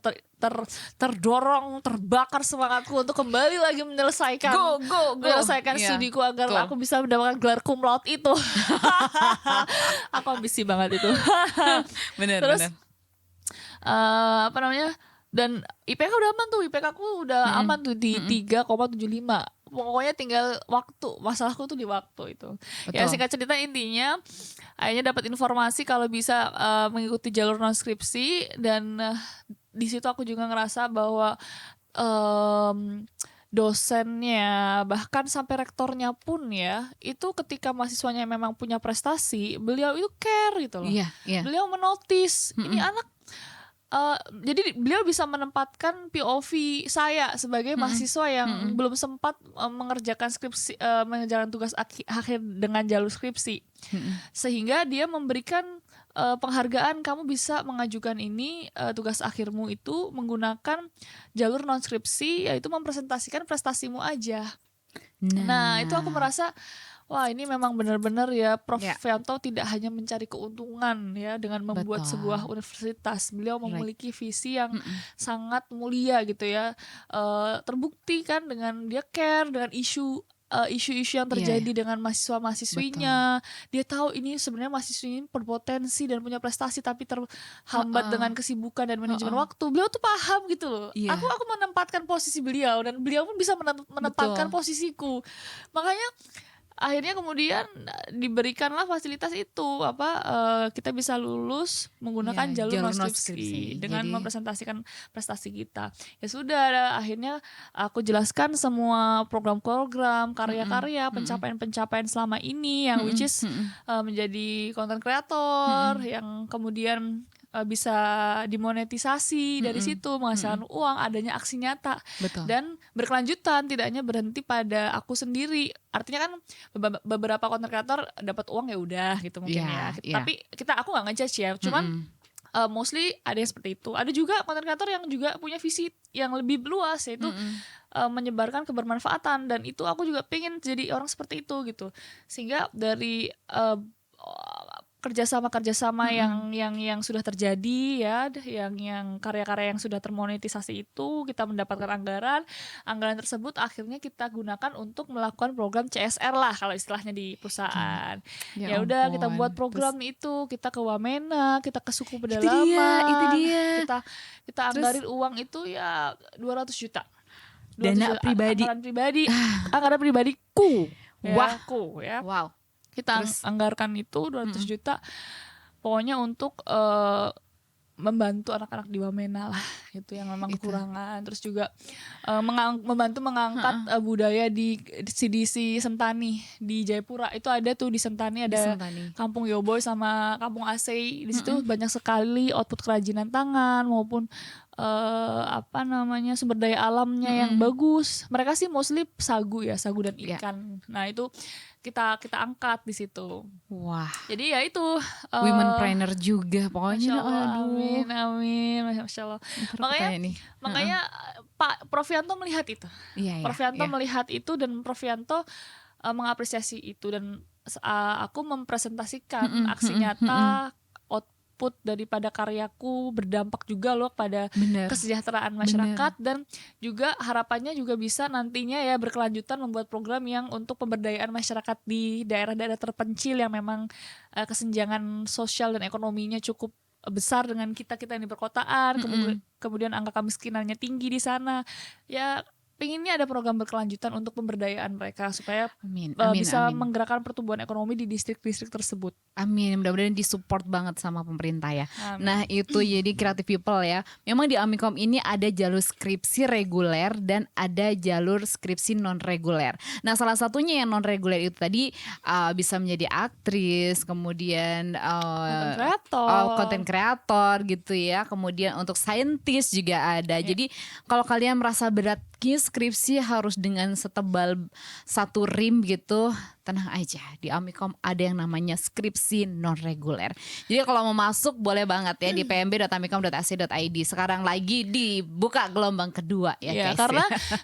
Speaker 3: terdorong, terbakar semangatku untuk kembali lagi menyelesaikan studiku agar aku bisa mendapatkan gelar cum laude itu. Aku ambisi banget itu.
Speaker 2: Bener.
Speaker 3: Apa namanya? Dan IPK udah aman tuh, IPK aku udah aman tuh di 3,75. Pokoknya tinggal waktu, masalahku tuh di waktu itu. Betul. Ya singkat cerita intinya akhirnya dapat informasi kalau bisa mengikuti jalur non skripsi, dan di situ aku juga ngerasa bahwa dosennya bahkan sampai rektornya pun ya itu ketika mahasiswanya memang punya prestasi, beliau itu care gitu loh. Beliau menotis ini anak. Jadi beliau bisa menempatkan POV saya sebagai mahasiswa yang belum sempat mengerjakan skripsi, mengerjakan tugas akhir dengan jalur skripsi, sehingga dia memberikan penghargaan, kamu bisa mengajukan ini tugas akhirmu itu menggunakan jalur non skripsi, yaitu mempresentasikan prestasimu aja. Nah itu aku merasa wah ini memang benar-benar ya Prof. Yanto tidak hanya mencari keuntungan ya dengan membuat sebuah universitas. Beliau memiliki visi yang sangat mulia gitu ya. Terbukti kan dengan dia care dengan isu yang terjadi dengan mahasiswa-mahasiswinya. Dia tahu ini sebenarnya mahasiswa ini berpotensi dan punya prestasi tapi terhambat dengan kesibukan dan manajemen waktu. Beliau tuh paham gitu loh. Aku menempatkan posisi beliau dan beliau pun bisa menempatkan posisiku. Makanya akhirnya kemudian diberikanlah fasilitas itu kita bisa lulus menggunakan jalur non skripsi dengan mempresentasikan prestasi kita. Ya sudah, akhirnya aku jelaskan semua program-program, karya-karya, pencapaian-pencapaian selama ini yang which is menjadi content creator yang kemudian bisa dimonetisasi dari situ, menghasilkan uang, adanya aksi nyata.
Speaker 2: Betul.
Speaker 3: Dan berkelanjutan, tidak hanya berhenti pada aku sendiri. Artinya kan beberapa content creator dapat uang ya udah gitu mungkin Tapi aku nggak ngejudge ya, cuman mostly ada yang seperti itu. Ada juga content creator yang juga punya visi yang lebih luas, yaitu menyebarkan kebermanfaatan, dan itu aku juga pengen jadi orang seperti itu gitu. Sehingga dari kerjasama yang sudah terjadi ya, yang karya-karya yang sudah termonetisasi itu, kita mendapatkan anggaran tersebut akhirnya kita gunakan untuk melakukan program CSR lah kalau istilahnya di perusahaan. Ya udah, kita buat program itu, kita ke Wamena, kita ke suku pedalaman,
Speaker 2: itu dia.
Speaker 3: Kita anggarin uang itu ya 200 juta.
Speaker 2: Dana pribadi.
Speaker 3: Anggaran pribadiku.
Speaker 2: Wah.
Speaker 3: Ya.
Speaker 2: Wow.
Speaker 3: Kita
Speaker 2: Terus?
Speaker 3: anggarkan itu 200 juta pokoknya untuk membantu anak-anak di Wamena lah, itu yang memang
Speaker 2: Itu.
Speaker 3: kekurangan. Terus juga membantu mengangkat budaya di CDC Sentani di Jayapura. Itu ada tuh di Sentani,
Speaker 2: Di
Speaker 3: ada
Speaker 2: Sentani.
Speaker 3: Kampung Yoboy sama Kampung Asei. Di situ banyak sekali output kerajinan tangan maupun sumber daya alamnya yang bagus. Mereka sih mostly sagu dan ikan. Nah, itu kita angkat di situ.
Speaker 2: Wah,
Speaker 3: Jadi ya itu
Speaker 2: womenpreneur juga pokoknya.
Speaker 3: Masya Allah,
Speaker 2: Aduh.
Speaker 3: amin, Masya Allah. Makanya Pak Prof Yanto melihat itu.
Speaker 2: Iya,
Speaker 3: Prof Yanto melihat itu dan Prof Yanto mengapresiasi itu, dan aku mempresentasikan aksi nyata output daripada karyaku berdampak juga loh pada
Speaker 2: Bener.
Speaker 3: kesejahteraan masyarakat. Dan juga harapannya juga bisa nantinya ya berkelanjutan membuat program yang untuk pemberdayaan masyarakat di daerah-daerah terpencil yang memang kesenjangan sosial dan ekonominya cukup besar dengan kita yang di perkotaan. Kemudian angka kemiskinannya tinggi di sana. Ya pengennya ada program berkelanjutan untuk pemberdayaan mereka supaya bisa menggerakkan pertumbuhan ekonomi di distrik-distrik tersebut.
Speaker 2: Amin, mudah-mudahan disupport banget sama pemerintah ya.
Speaker 3: Amin.
Speaker 2: Nah itu jadi Creative People ya. Memang di Amikom ini ada jalur skripsi reguler dan ada jalur skripsi non reguler. Nah salah satunya yang non reguler itu tadi bisa menjadi aktris, kemudian konten kreator gitu ya. Kemudian untuk saintis juga ada. Jadi kalau kalian merasa berat skripsi harus dengan setebal 1 rim gitu, tenang aja, di Amikom ada yang namanya skripsi non reguler. Jadi kalau mau masuk boleh banget ya di pmb.amikom.ac.id. Sekarang lagi dibuka gelombang kedua ya guys.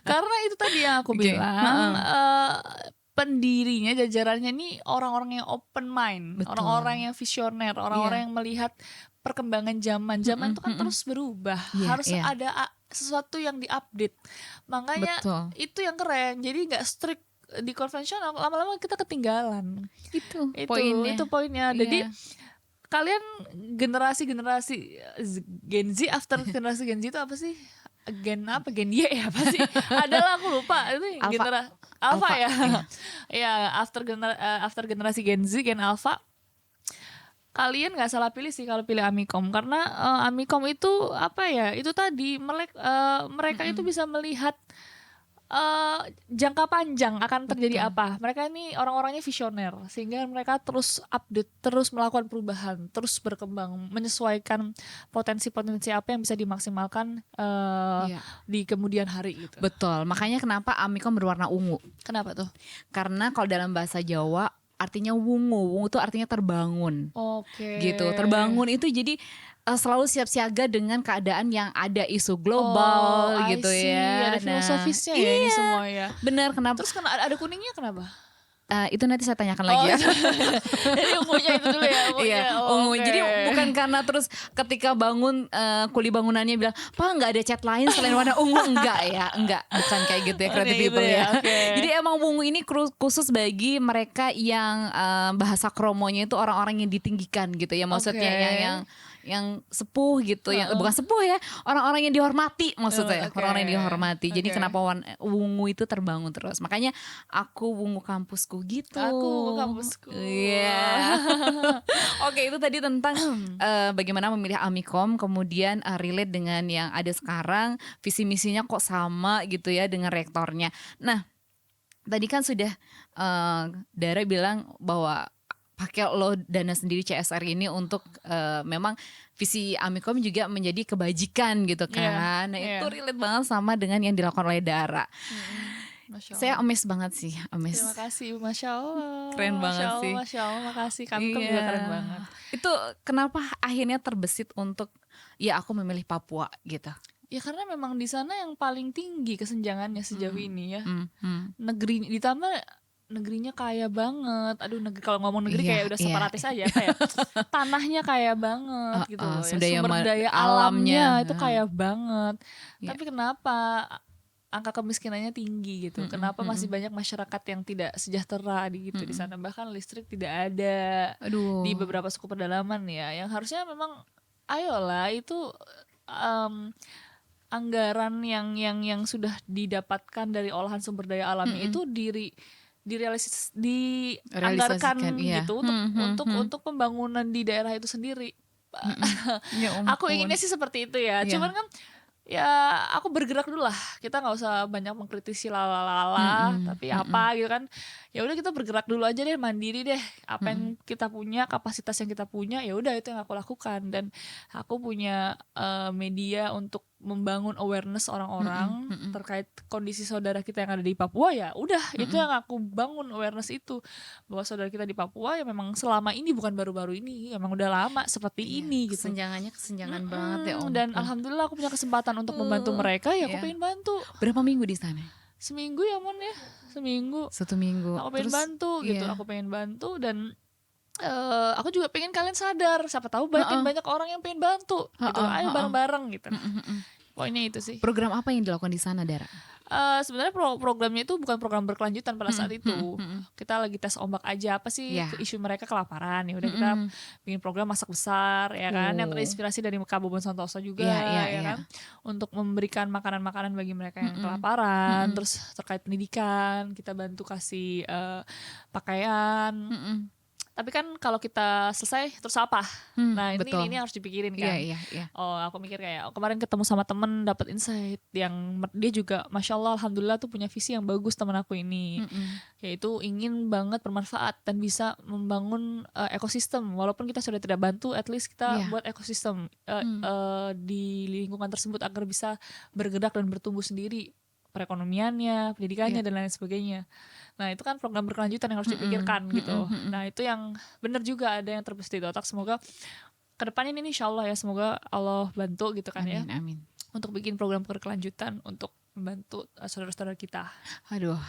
Speaker 3: Karena itu tadi yang aku bilang, pendirinya, jajarannya nih orang-orang yang open mind. Betul. Orang-orang yang visioner, orang-orang yang melihat perkembangan zaman. Zaman itu kan terus berubah, harus ada sesuatu yang diupdate. Makanya itu yang keren. Jadi nggak strict di konvensional, lama-lama kita ketinggalan. Itu poinnya. Jadi kalian generasi Gen Z, after generasi Gen Z itu apa sih? Gen Y ya apa sih? Adalah aku lupa itu Alpha ya. Ya after generasi Gen Z, Gen Alpha. Kalian nggak salah pilih sih kalau pilih Amikom, karena Amikom itu itu tadi mereka itu bisa melihat jangka panjang akan terjadi apa. Mereka ini orang-orangnya visioner sehingga mereka terus update, terus melakukan perubahan, terus berkembang, menyesuaikan potensi-potensi apa yang bisa dimaksimalkan di kemudian hari gitu.
Speaker 2: Betul, makanya kenapa Amikom berwarna ungu.
Speaker 3: Kenapa tuh?
Speaker 2: Karena kalau dalam bahasa Jawa artinya wungu itu artinya terbangun. Gitu, terbangun itu jadi selalu siap siaga dengan keadaan yang ada isu global gitu ya.
Speaker 3: Ada filosofisnya ya ini semua ya.
Speaker 2: Benar, kenapa?
Speaker 3: Terus ada kuningnya kenapa?
Speaker 2: Itu nanti saya tanyakan lagi ya.
Speaker 3: Jadi ungunya itu dulu ya.
Speaker 2: Ungu. Jadi bukan karena terus ketika bangun kuli bangunannya bilang, "Pak, nggak ada cat lain selain warna ungu." Enggak, bukan kayak gitu ya Creative People ya. Jadi emang ungu ini khusus bagi mereka yang bahasa kromonya itu orang-orang yang ditinggikan gitu ya. Maksudnya yang sepuh gitu, yang bukan sepuh ya, orang-orang yang dihormati maksudnya, orang-orang yang dihormati. Jadi kenapa ungu itu terbangun terus. Makanya aku ungu kampusku gitu.
Speaker 3: Aku ungu kampusku.
Speaker 2: Iya. Oke, itu tadi tentang bagaimana memilih Amikom, kemudian relate dengan yang ada sekarang, visi misinya kok sama gitu ya dengan rektornya. Nah, tadi kan sudah Dara bilang bahwa pakai lo dana sendiri CSR ini untuk memang visi Amikom juga menjadi kebajikan gitu kan. Nah itu relate banget sama dengan yang dilakukan oleh Dara. Saya amazed banget sih, amazed.
Speaker 3: Terima kasih, Masya Allah.
Speaker 2: Keren banget sih.
Speaker 3: Masya Allah, makasih. Amikom juga keren banget.
Speaker 2: Itu kenapa akhirnya terbesit untuk ya aku memilih Papua gitu?
Speaker 3: Ya karena memang di sana yang paling tinggi kesenjangannya sejauh ini ya. Negeri ditambah negerinya kaya banget. Aduh, kalau ngomong negeri kayak udah separatis aja kayak tanahnya kaya banget gitu loh. Sumber daya alamnya itu kaya banget. Tapi kenapa angka kemiskinannya tinggi gitu? Kenapa masih banyak masyarakat yang tidak sejahtera di sana? Bahkan listrik tidak ada. Di beberapa suku pedalaman ya. Yang harusnya memang ayolah itu anggaran yang sudah didapatkan dari olahan sumber daya alamnya itu dianggarkan
Speaker 2: iya.
Speaker 3: gitu untuk pembangunan di daerah itu sendiri.
Speaker 2: Ya
Speaker 3: Aku
Speaker 2: ampun.
Speaker 3: inginnya sih seperti itu ya.
Speaker 2: Iya.
Speaker 3: Cuman kan ya aku bergerak dulu lah. Kita nggak usah banyak mengkritisi lalala, tapi apa gitu kan. Ya udah kita bergerak dulu aja deh, mandiri deh. Apa yang kita punya, kapasitas yang kita punya, ya udah itu yang aku lakukan. Dan aku punya media untuk membangun awareness orang-orang terkait kondisi saudara kita yang ada di Papua, ya udah itu yang aku bangun awareness itu, bahwa saudara kita di Papua ya memang selama ini bukan baru-baru ini, emang udah lama seperti ini gitu.
Speaker 2: Kesenjangan banget ya Om.
Speaker 3: Dan alhamdulillah aku punya kesempatan untuk membantu mereka, ya aku
Speaker 2: Iya.
Speaker 3: pengen bantu.
Speaker 2: Berapa minggu di sana?
Speaker 3: Seminggu ya Mon ya, seminggu.
Speaker 2: 1 minggu.
Speaker 3: Aku pengen bantu gitu,
Speaker 2: iya.
Speaker 3: aku pengen bantu dan aku juga pengen kalian sadar, siapa tahu banyak orang yang pengen bantu gitu, ayo bareng-bareng gitu. Pokoknya itu sih.
Speaker 2: Program apa yang dilakukan di sana, Dara?
Speaker 3: Sebenarnya programnya itu bukan program berkelanjutan pada saat itu. Kita lagi tes ombak aja, apa sih isu mereka kelaparan. Ya udah kita bikin program masak besar ya kan, yang terinspirasi dari Kabupaten Santoso juga ya kan, untuk memberikan makanan-makanan bagi mereka yang kelaparan. Terus terkait pendidikan, kita bantu kasih pakaian. Tapi kan kalau kita selesai terus apa? Nah ini harus dipikirin kan.
Speaker 2: Iya.
Speaker 3: Oh aku mikir kayak kemarin ketemu sama temen, dapat insight yang dia juga masya Allah alhamdulillah tuh punya visi yang bagus teman aku ini, yaitu ingin banget bermanfaat dan bisa membangun ekosistem. Walaupun kita sudah tidak bantu, at least kita buat ekosistem di lingkungan tersebut agar bisa bergerak dan bertumbuh sendiri, perekonomiannya, pendidikannya dan lain sebagainya. Nah itu kan program berkelanjutan yang harus dipikirkan gitu. Nah itu yang benar juga, ada yang terbesit di otak. Semoga kedepannya ini insya Allah ya, semoga Allah bantu gitu kan.
Speaker 2: Amin.
Speaker 3: Untuk bikin program berkelanjutan untuk membantu saudara-saudara kita.
Speaker 2: Aduh,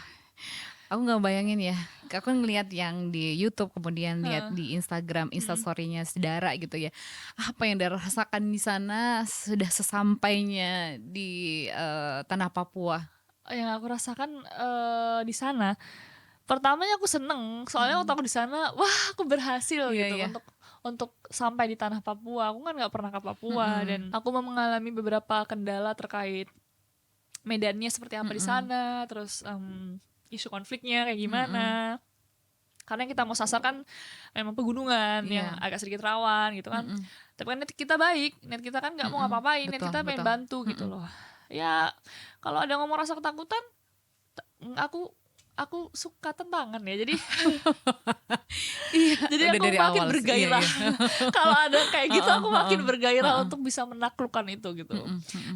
Speaker 2: aku nggak bayangin ya. Aku ngeliat yang di YouTube, kemudian lihat di Instagram, Instastory-nya Dara gitu ya. Apa yang Dara rasakan di sana sudah sesampainya di tanah Papua?
Speaker 3: Yang aku rasakan di sana, pertamanya aku seneng soalnya waktu aku di sana, wah aku berhasil gitu untuk sampai di tanah Papua. Aku kan nggak pernah ke Papua dan aku mengalami beberapa kendala terkait medannya seperti apa di sana, terus isu konfliknya kayak gimana. Karena yang kita mau sasar kan memang pegunungan yang agak sedikit rawan gitu kan. Tapi kan niat kita baik, niat kita kan nggak mau ngapa-ngapain, niat kita pengen bantu gitu loh. Ya kalau ada ngomong rasa ketakutan, aku suka tentangan ya, jadi jadi aku makin bergairah. Kalau ada kayak gitu aku makin bergairah untuk bisa menaklukkan itu gitu.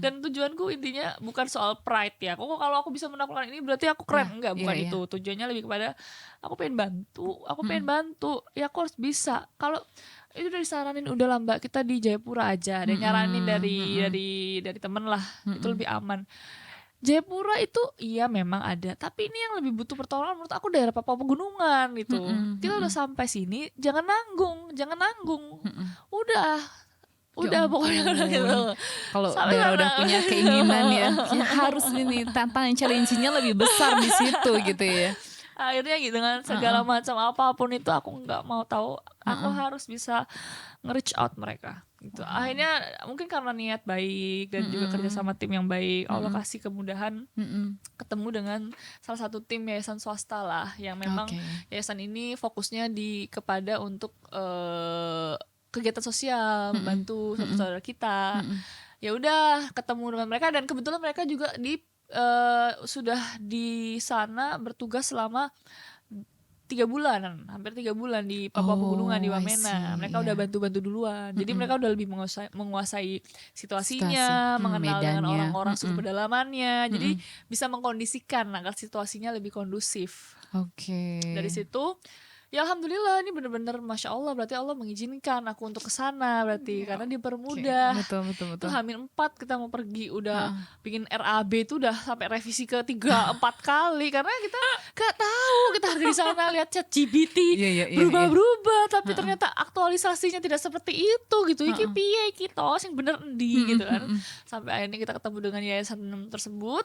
Speaker 3: Dan tujuanku intinya bukan soal pride ya, kalau aku bisa menaklukkan ini berarti aku keren, enggak, bukan itu. Tujuannya lebih kepada aku pengen bantu, ya aku harus bisa. Kalau itu udah disaranin, udah lah Mbak, kita di Jayapura aja, ada nyaranin dari temen lah, itu lebih aman. Jayapura itu iya memang ada, tapi ini yang lebih butuh pertolongan menurut aku daerah Papua Pegunungan gitu. Kita udah sampai sini, jangan nanggung. Udah pokoknya gitu.
Speaker 2: Kalau Dara udah punya keinginan ya harus ini, tantangan challenge-nya lebih besar di situ gitu ya.
Speaker 3: Akhirnya gitu dengan segala macam apapun itu aku nggak mau tahu, aku harus bisa nge-reach out mereka gitu. Akhirnya mungkin karena niat baik dan juga kerja sama tim yang baik, Allah kasih kemudahan ketemu dengan salah satu tim yayasan swasta lah, yang memang yayasan ini fokusnya kepada untuk kegiatan sosial, membantu saudara kita. Ya udah ketemu dengan mereka, dan kebetulan mereka juga sudah di sana bertugas selama 3 bulanan, hampir 3 bulan di Papua Pegunungan, di Wamena. Mereka udah bantu-bantu duluan. Jadi mereka udah lebih menguasai situasinya, mengenal dengan orang-orang suku pedalamannya. Jadi bisa mengkondisikan agar situasinya lebih kondusif. Dari situ ya alhamdulillah, ini benar-benar masya Allah, berarti Allah mengizinkan aku untuk kesana berarti, karena dipermudah.
Speaker 2: Betul.
Speaker 3: Itu H-4 kita mau pergi udah bikin RAB itu udah sampai revisi ke 3-4 kali, karena kita gak tahu, kita harus di sana lihat ChatGPT berubah-berubah, tapi ternyata aktualisasinya tidak seperti itu gitu. Iki piye iki tos yang bener endi gitu kan. Sampai akhirnya kita ketemu dengan yayasan tersebut.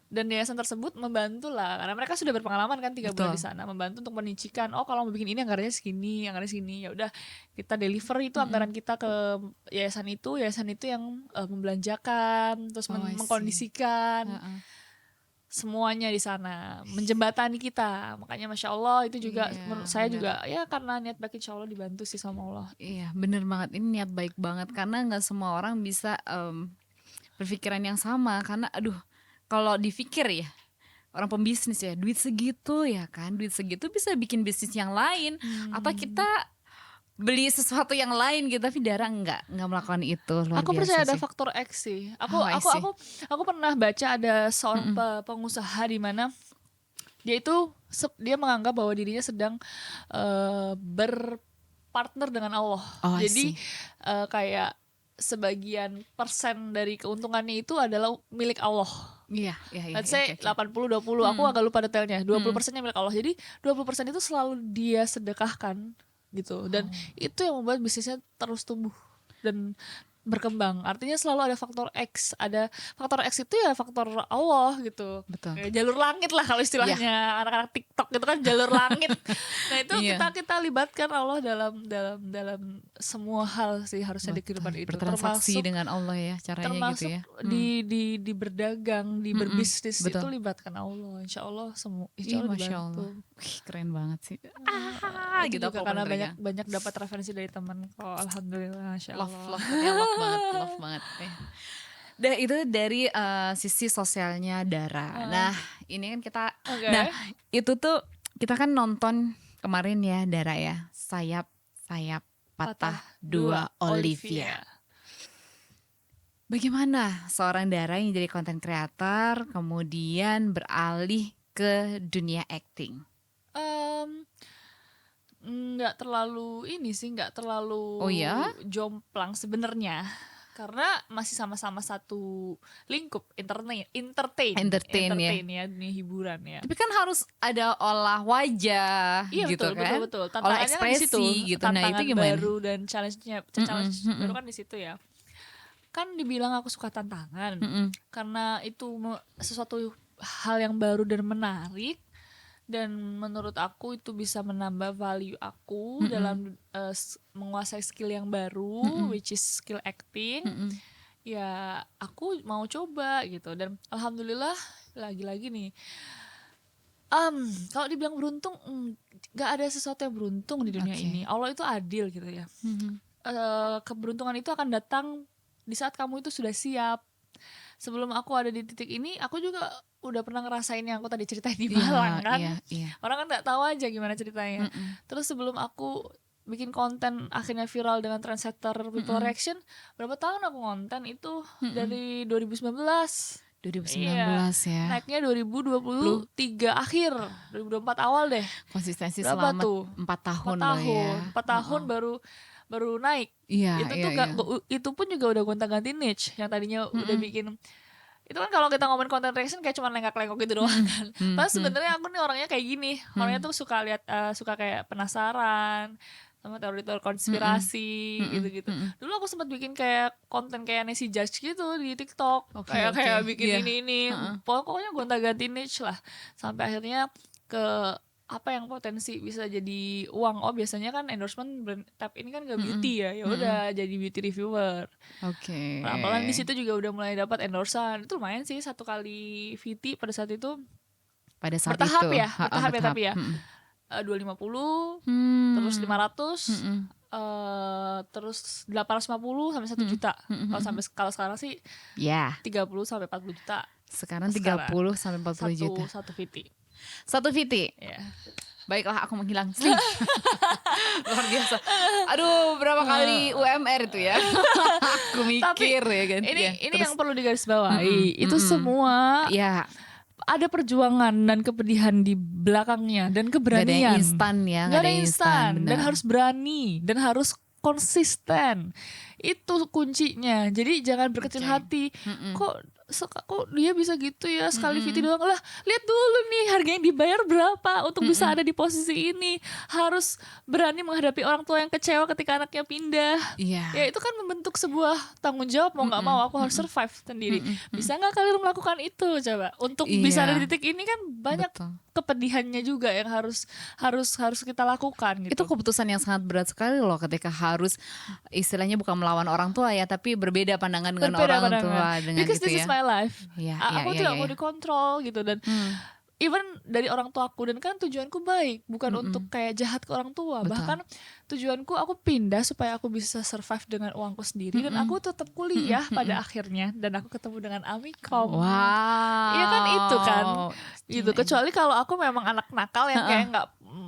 Speaker 3: Dan yayasan tersebut membantu lah, karena mereka sudah berpengalaman kan 3 bulan di sana, membantu untuk menincikan, kalau mau bikin ini anggarannya segini, ya udah kita deliver itu anggaran kita ke yayasan itu yang membelanjakan, terus mengkondisikan. semuanya di sana, menjembatani kita. Makanya Masya Allah itu juga
Speaker 2: Iya,
Speaker 3: menurut saya
Speaker 2: bener.
Speaker 3: juga ya karena niat baik insya Allah dibantu sih sama Allah.
Speaker 2: Iya, bener banget. Ini niat baik banget karena nggak semua orang bisa berpikiran yang sama. Karena aduh, kalau dipikir ya orang pembisnis ya, duit segitu ya kan, duit segitu bisa bikin bisnis yang lain atau kita beli sesuatu yang lain gitu, tapi Dara nggak melakukan itu. Luar
Speaker 3: Aku
Speaker 2: biasa
Speaker 3: percaya ada
Speaker 2: sih.
Speaker 3: faktor X sih. Aku
Speaker 2: Oh, I see.
Speaker 3: aku pernah baca ada seorang pengusaha di mana dia itu dia menganggap bahwa dirinya sedang berpartner dengan Allah.
Speaker 2: Oh, I
Speaker 3: Jadi
Speaker 2: see.
Speaker 3: kayak sebagian persen dari keuntungannya itu adalah milik Allah.
Speaker 2: Iya, iya, iya.
Speaker 3: Let's say 80-20, aku agak lupa detailnya. 20%-nya milik Allah. Jadi 20% itu selalu dia sedekahkan gitu. Dan itu yang membuat bisnisnya terus tumbuh dan berkembang. Artinya selalu ada faktor X. Ada faktor X itu ya faktor Allah gitu.
Speaker 2: Betul.
Speaker 3: Kayak jalur langit lah kalau istilahnya anak-anak TikTok itu kan jalur langit. Nah, itu
Speaker 2: Iya.
Speaker 3: kita libatkan Allah dalam semua hal sih harusnya di kehidupan itu.
Speaker 2: Bertransaksi dengan Allah ya caranya
Speaker 3: termasuk
Speaker 2: gitu ya.
Speaker 3: di berdagang, di berbisnis
Speaker 2: betul.
Speaker 3: itu libatkan Allah. Insya Allah semua,
Speaker 2: Ih,
Speaker 3: insya Allah
Speaker 2: Masya
Speaker 3: dibantu.
Speaker 2: Allah. Wih, keren banget sih.
Speaker 3: Itu
Speaker 2: gitu
Speaker 3: juga
Speaker 2: aku
Speaker 3: karena
Speaker 2: komentarnya.
Speaker 3: banyak dapat referensi dari teman. Oh, alhamdulillah, Masya Allah.
Speaker 2: Love banget. Nah, itu dari sisi sosialnya Dara. Nah, ini kan kita
Speaker 3: Oke.
Speaker 2: nah, itu tuh kita kan nonton kemarin ya Dara ya. Sayap Patah Dua Olivia. Bagaimana seorang Dara yang jadi konten kreator kemudian beralih ke dunia acting?
Speaker 3: Nggak terlalu ini sih, nggak terlalu
Speaker 2: Oh ya?
Speaker 3: jomplang sebenarnya. Karena masih sama-sama satu lingkup entertain ya, dunia hiburan ya.
Speaker 2: Tapi kan harus ada olah wajah
Speaker 3: Iya,
Speaker 2: gitu
Speaker 3: betul,
Speaker 2: kan.
Speaker 3: betul.
Speaker 2: Olah
Speaker 3: Tantangannya kan di
Speaker 2: ekspresi
Speaker 3: situ.
Speaker 2: gitu. Nah,
Speaker 3: Tantangan
Speaker 2: itu gimana?
Speaker 3: baru dan challenge-nya challenge baru kan di situ ya. Kan dibilang aku suka tantangan. Karena itu sesuatu hal yang baru dan menarik. Dan menurut aku itu bisa menambah value aku dalam menguasai skill yang baru, which is skill acting. Ya aku mau coba gitu. Dan alhamdulillah lagi-lagi nih, kalau dibilang beruntung, gak ada sesuatu yang beruntung di dunia
Speaker 2: Oke.
Speaker 3: ini. Allah itu adil gitu ya. Keberuntungan itu akan datang di saat kamu itu sudah siap. Sebelum aku ada di titik ini, aku juga udah pernah ngerasain yang aku tadi ceritain di Malang kan.
Speaker 2: Iya.
Speaker 3: Orang kan nggak tahu aja gimana ceritanya. Terus sebelum aku bikin konten akhirnya viral dengan trendsetter people reaction, berapa tahun aku konten itu dari 2019.
Speaker 2: 2019
Speaker 3: Iya.
Speaker 2: ya.
Speaker 3: Naiknya 2023 akhir, 2024 awal deh.
Speaker 2: Konsistensi
Speaker 3: Berapa
Speaker 2: selama
Speaker 3: tuh?
Speaker 2: 4 tahun
Speaker 3: 4
Speaker 2: loh ya.
Speaker 3: tahun. 4 tahun baru naik.
Speaker 2: Iya,
Speaker 3: Itu
Speaker 2: iya,
Speaker 3: tuh itu pun juga udah gonta-ganti niche yang tadinya udah bikin. Itu kan kalau kita ngomongin content reaction kayak cuma lenggak-lenggok gitu doang kan. Tapi sebenarnya aku nih orangnya kayak gini. Orangnya tuh suka lihat suka kayak penasaran sama teori-teori konspirasi gitu-gitu. Dulu aku sempat bikin kayak konten kayak Nancy Judge gitu di TikTok.
Speaker 2: Oke,
Speaker 3: kayak
Speaker 2: oke.
Speaker 3: bikin
Speaker 2: Iya.
Speaker 3: ini. Pokoknya gonta-ganti niche lah. Sampai akhirnya ke apa yang potensi bisa jadi uang. Oh, biasanya kan endorsement brand tab ini kan gak beauty ya. Ya udah jadi beauty reviewer.
Speaker 2: Oke.
Speaker 3: Pelan-pelan di situ juga udah mulai dapat endorsan. Itu lumayan sih 1 kali VT pada saat itu.
Speaker 2: Pada saat
Speaker 3: Bertahap
Speaker 2: itu.
Speaker 3: ya, bertahap ya tapi ya. 250, terus 500, terus 850 sampai 1 juta. Kalau sekarang sih
Speaker 2: Ya.
Speaker 3: 30 sampai 40 juta.
Speaker 2: Sekarang 30 sampai 40 juta.
Speaker 3: Satu VT.
Speaker 2: 1 VT.
Speaker 3: Ya.
Speaker 2: Baiklah, aku menghilang. Luar biasa. Aduh, berapa kali UMR itu ya? Aku mikir ya kan.
Speaker 3: Ini yang perlu digarisbawahi. Itu semua
Speaker 2: ya
Speaker 3: ada perjuangan dan kepedihan di belakangnya dan keberanian.
Speaker 2: Gak ada yang instan ya.
Speaker 3: Gak ada instan. Dan
Speaker 2: benar.
Speaker 3: harus berani dan harus konsisten. Itu kuncinya. Jadi jangan berkecil hati. Kok dia bisa gitu ya sekali VT doang lah. Lihat dulu nih harganya dibayar berapa untuk bisa ada di posisi ini. Harus berani menghadapi orang tua yang kecewa ketika anaknya pindah.
Speaker 2: Iya.
Speaker 3: Ya itu kan membentuk sebuah tanggung jawab. Mau nggak mau aku harus survive sendiri. Bisa nggak kalian melakukan itu coba? Untuk bisa ada di titik ini kan banyak
Speaker 2: Betul.
Speaker 3: kepedihannya juga yang harus kita lakukan gitu.
Speaker 2: Itu keputusan yang sangat berat sekali loh ketika harus istilahnya bukan melawan orang tua ya, tapi berbeda pandangan dengan
Speaker 3: Berbeda
Speaker 2: orang
Speaker 3: pandangan.
Speaker 2: tua dengan
Speaker 3: Because
Speaker 2: gitu
Speaker 3: this
Speaker 2: ya.
Speaker 3: is my life. Aku tidak mau dikontrol gitu. Dan even dari orang tuaku, dan kan tujuanku baik, bukan untuk kayak jahat ke orang tua.
Speaker 2: Betul.
Speaker 3: Bahkan tujuanku aku pindah supaya aku bisa survive dengan uangku sendiri, dan aku tetap kuliah pada akhirnya, dan aku ketemu dengan Amikom.
Speaker 2: Wow.
Speaker 3: Iya kan, itu kan gitu. Kecuali kalau aku memang anak nakal yang kayak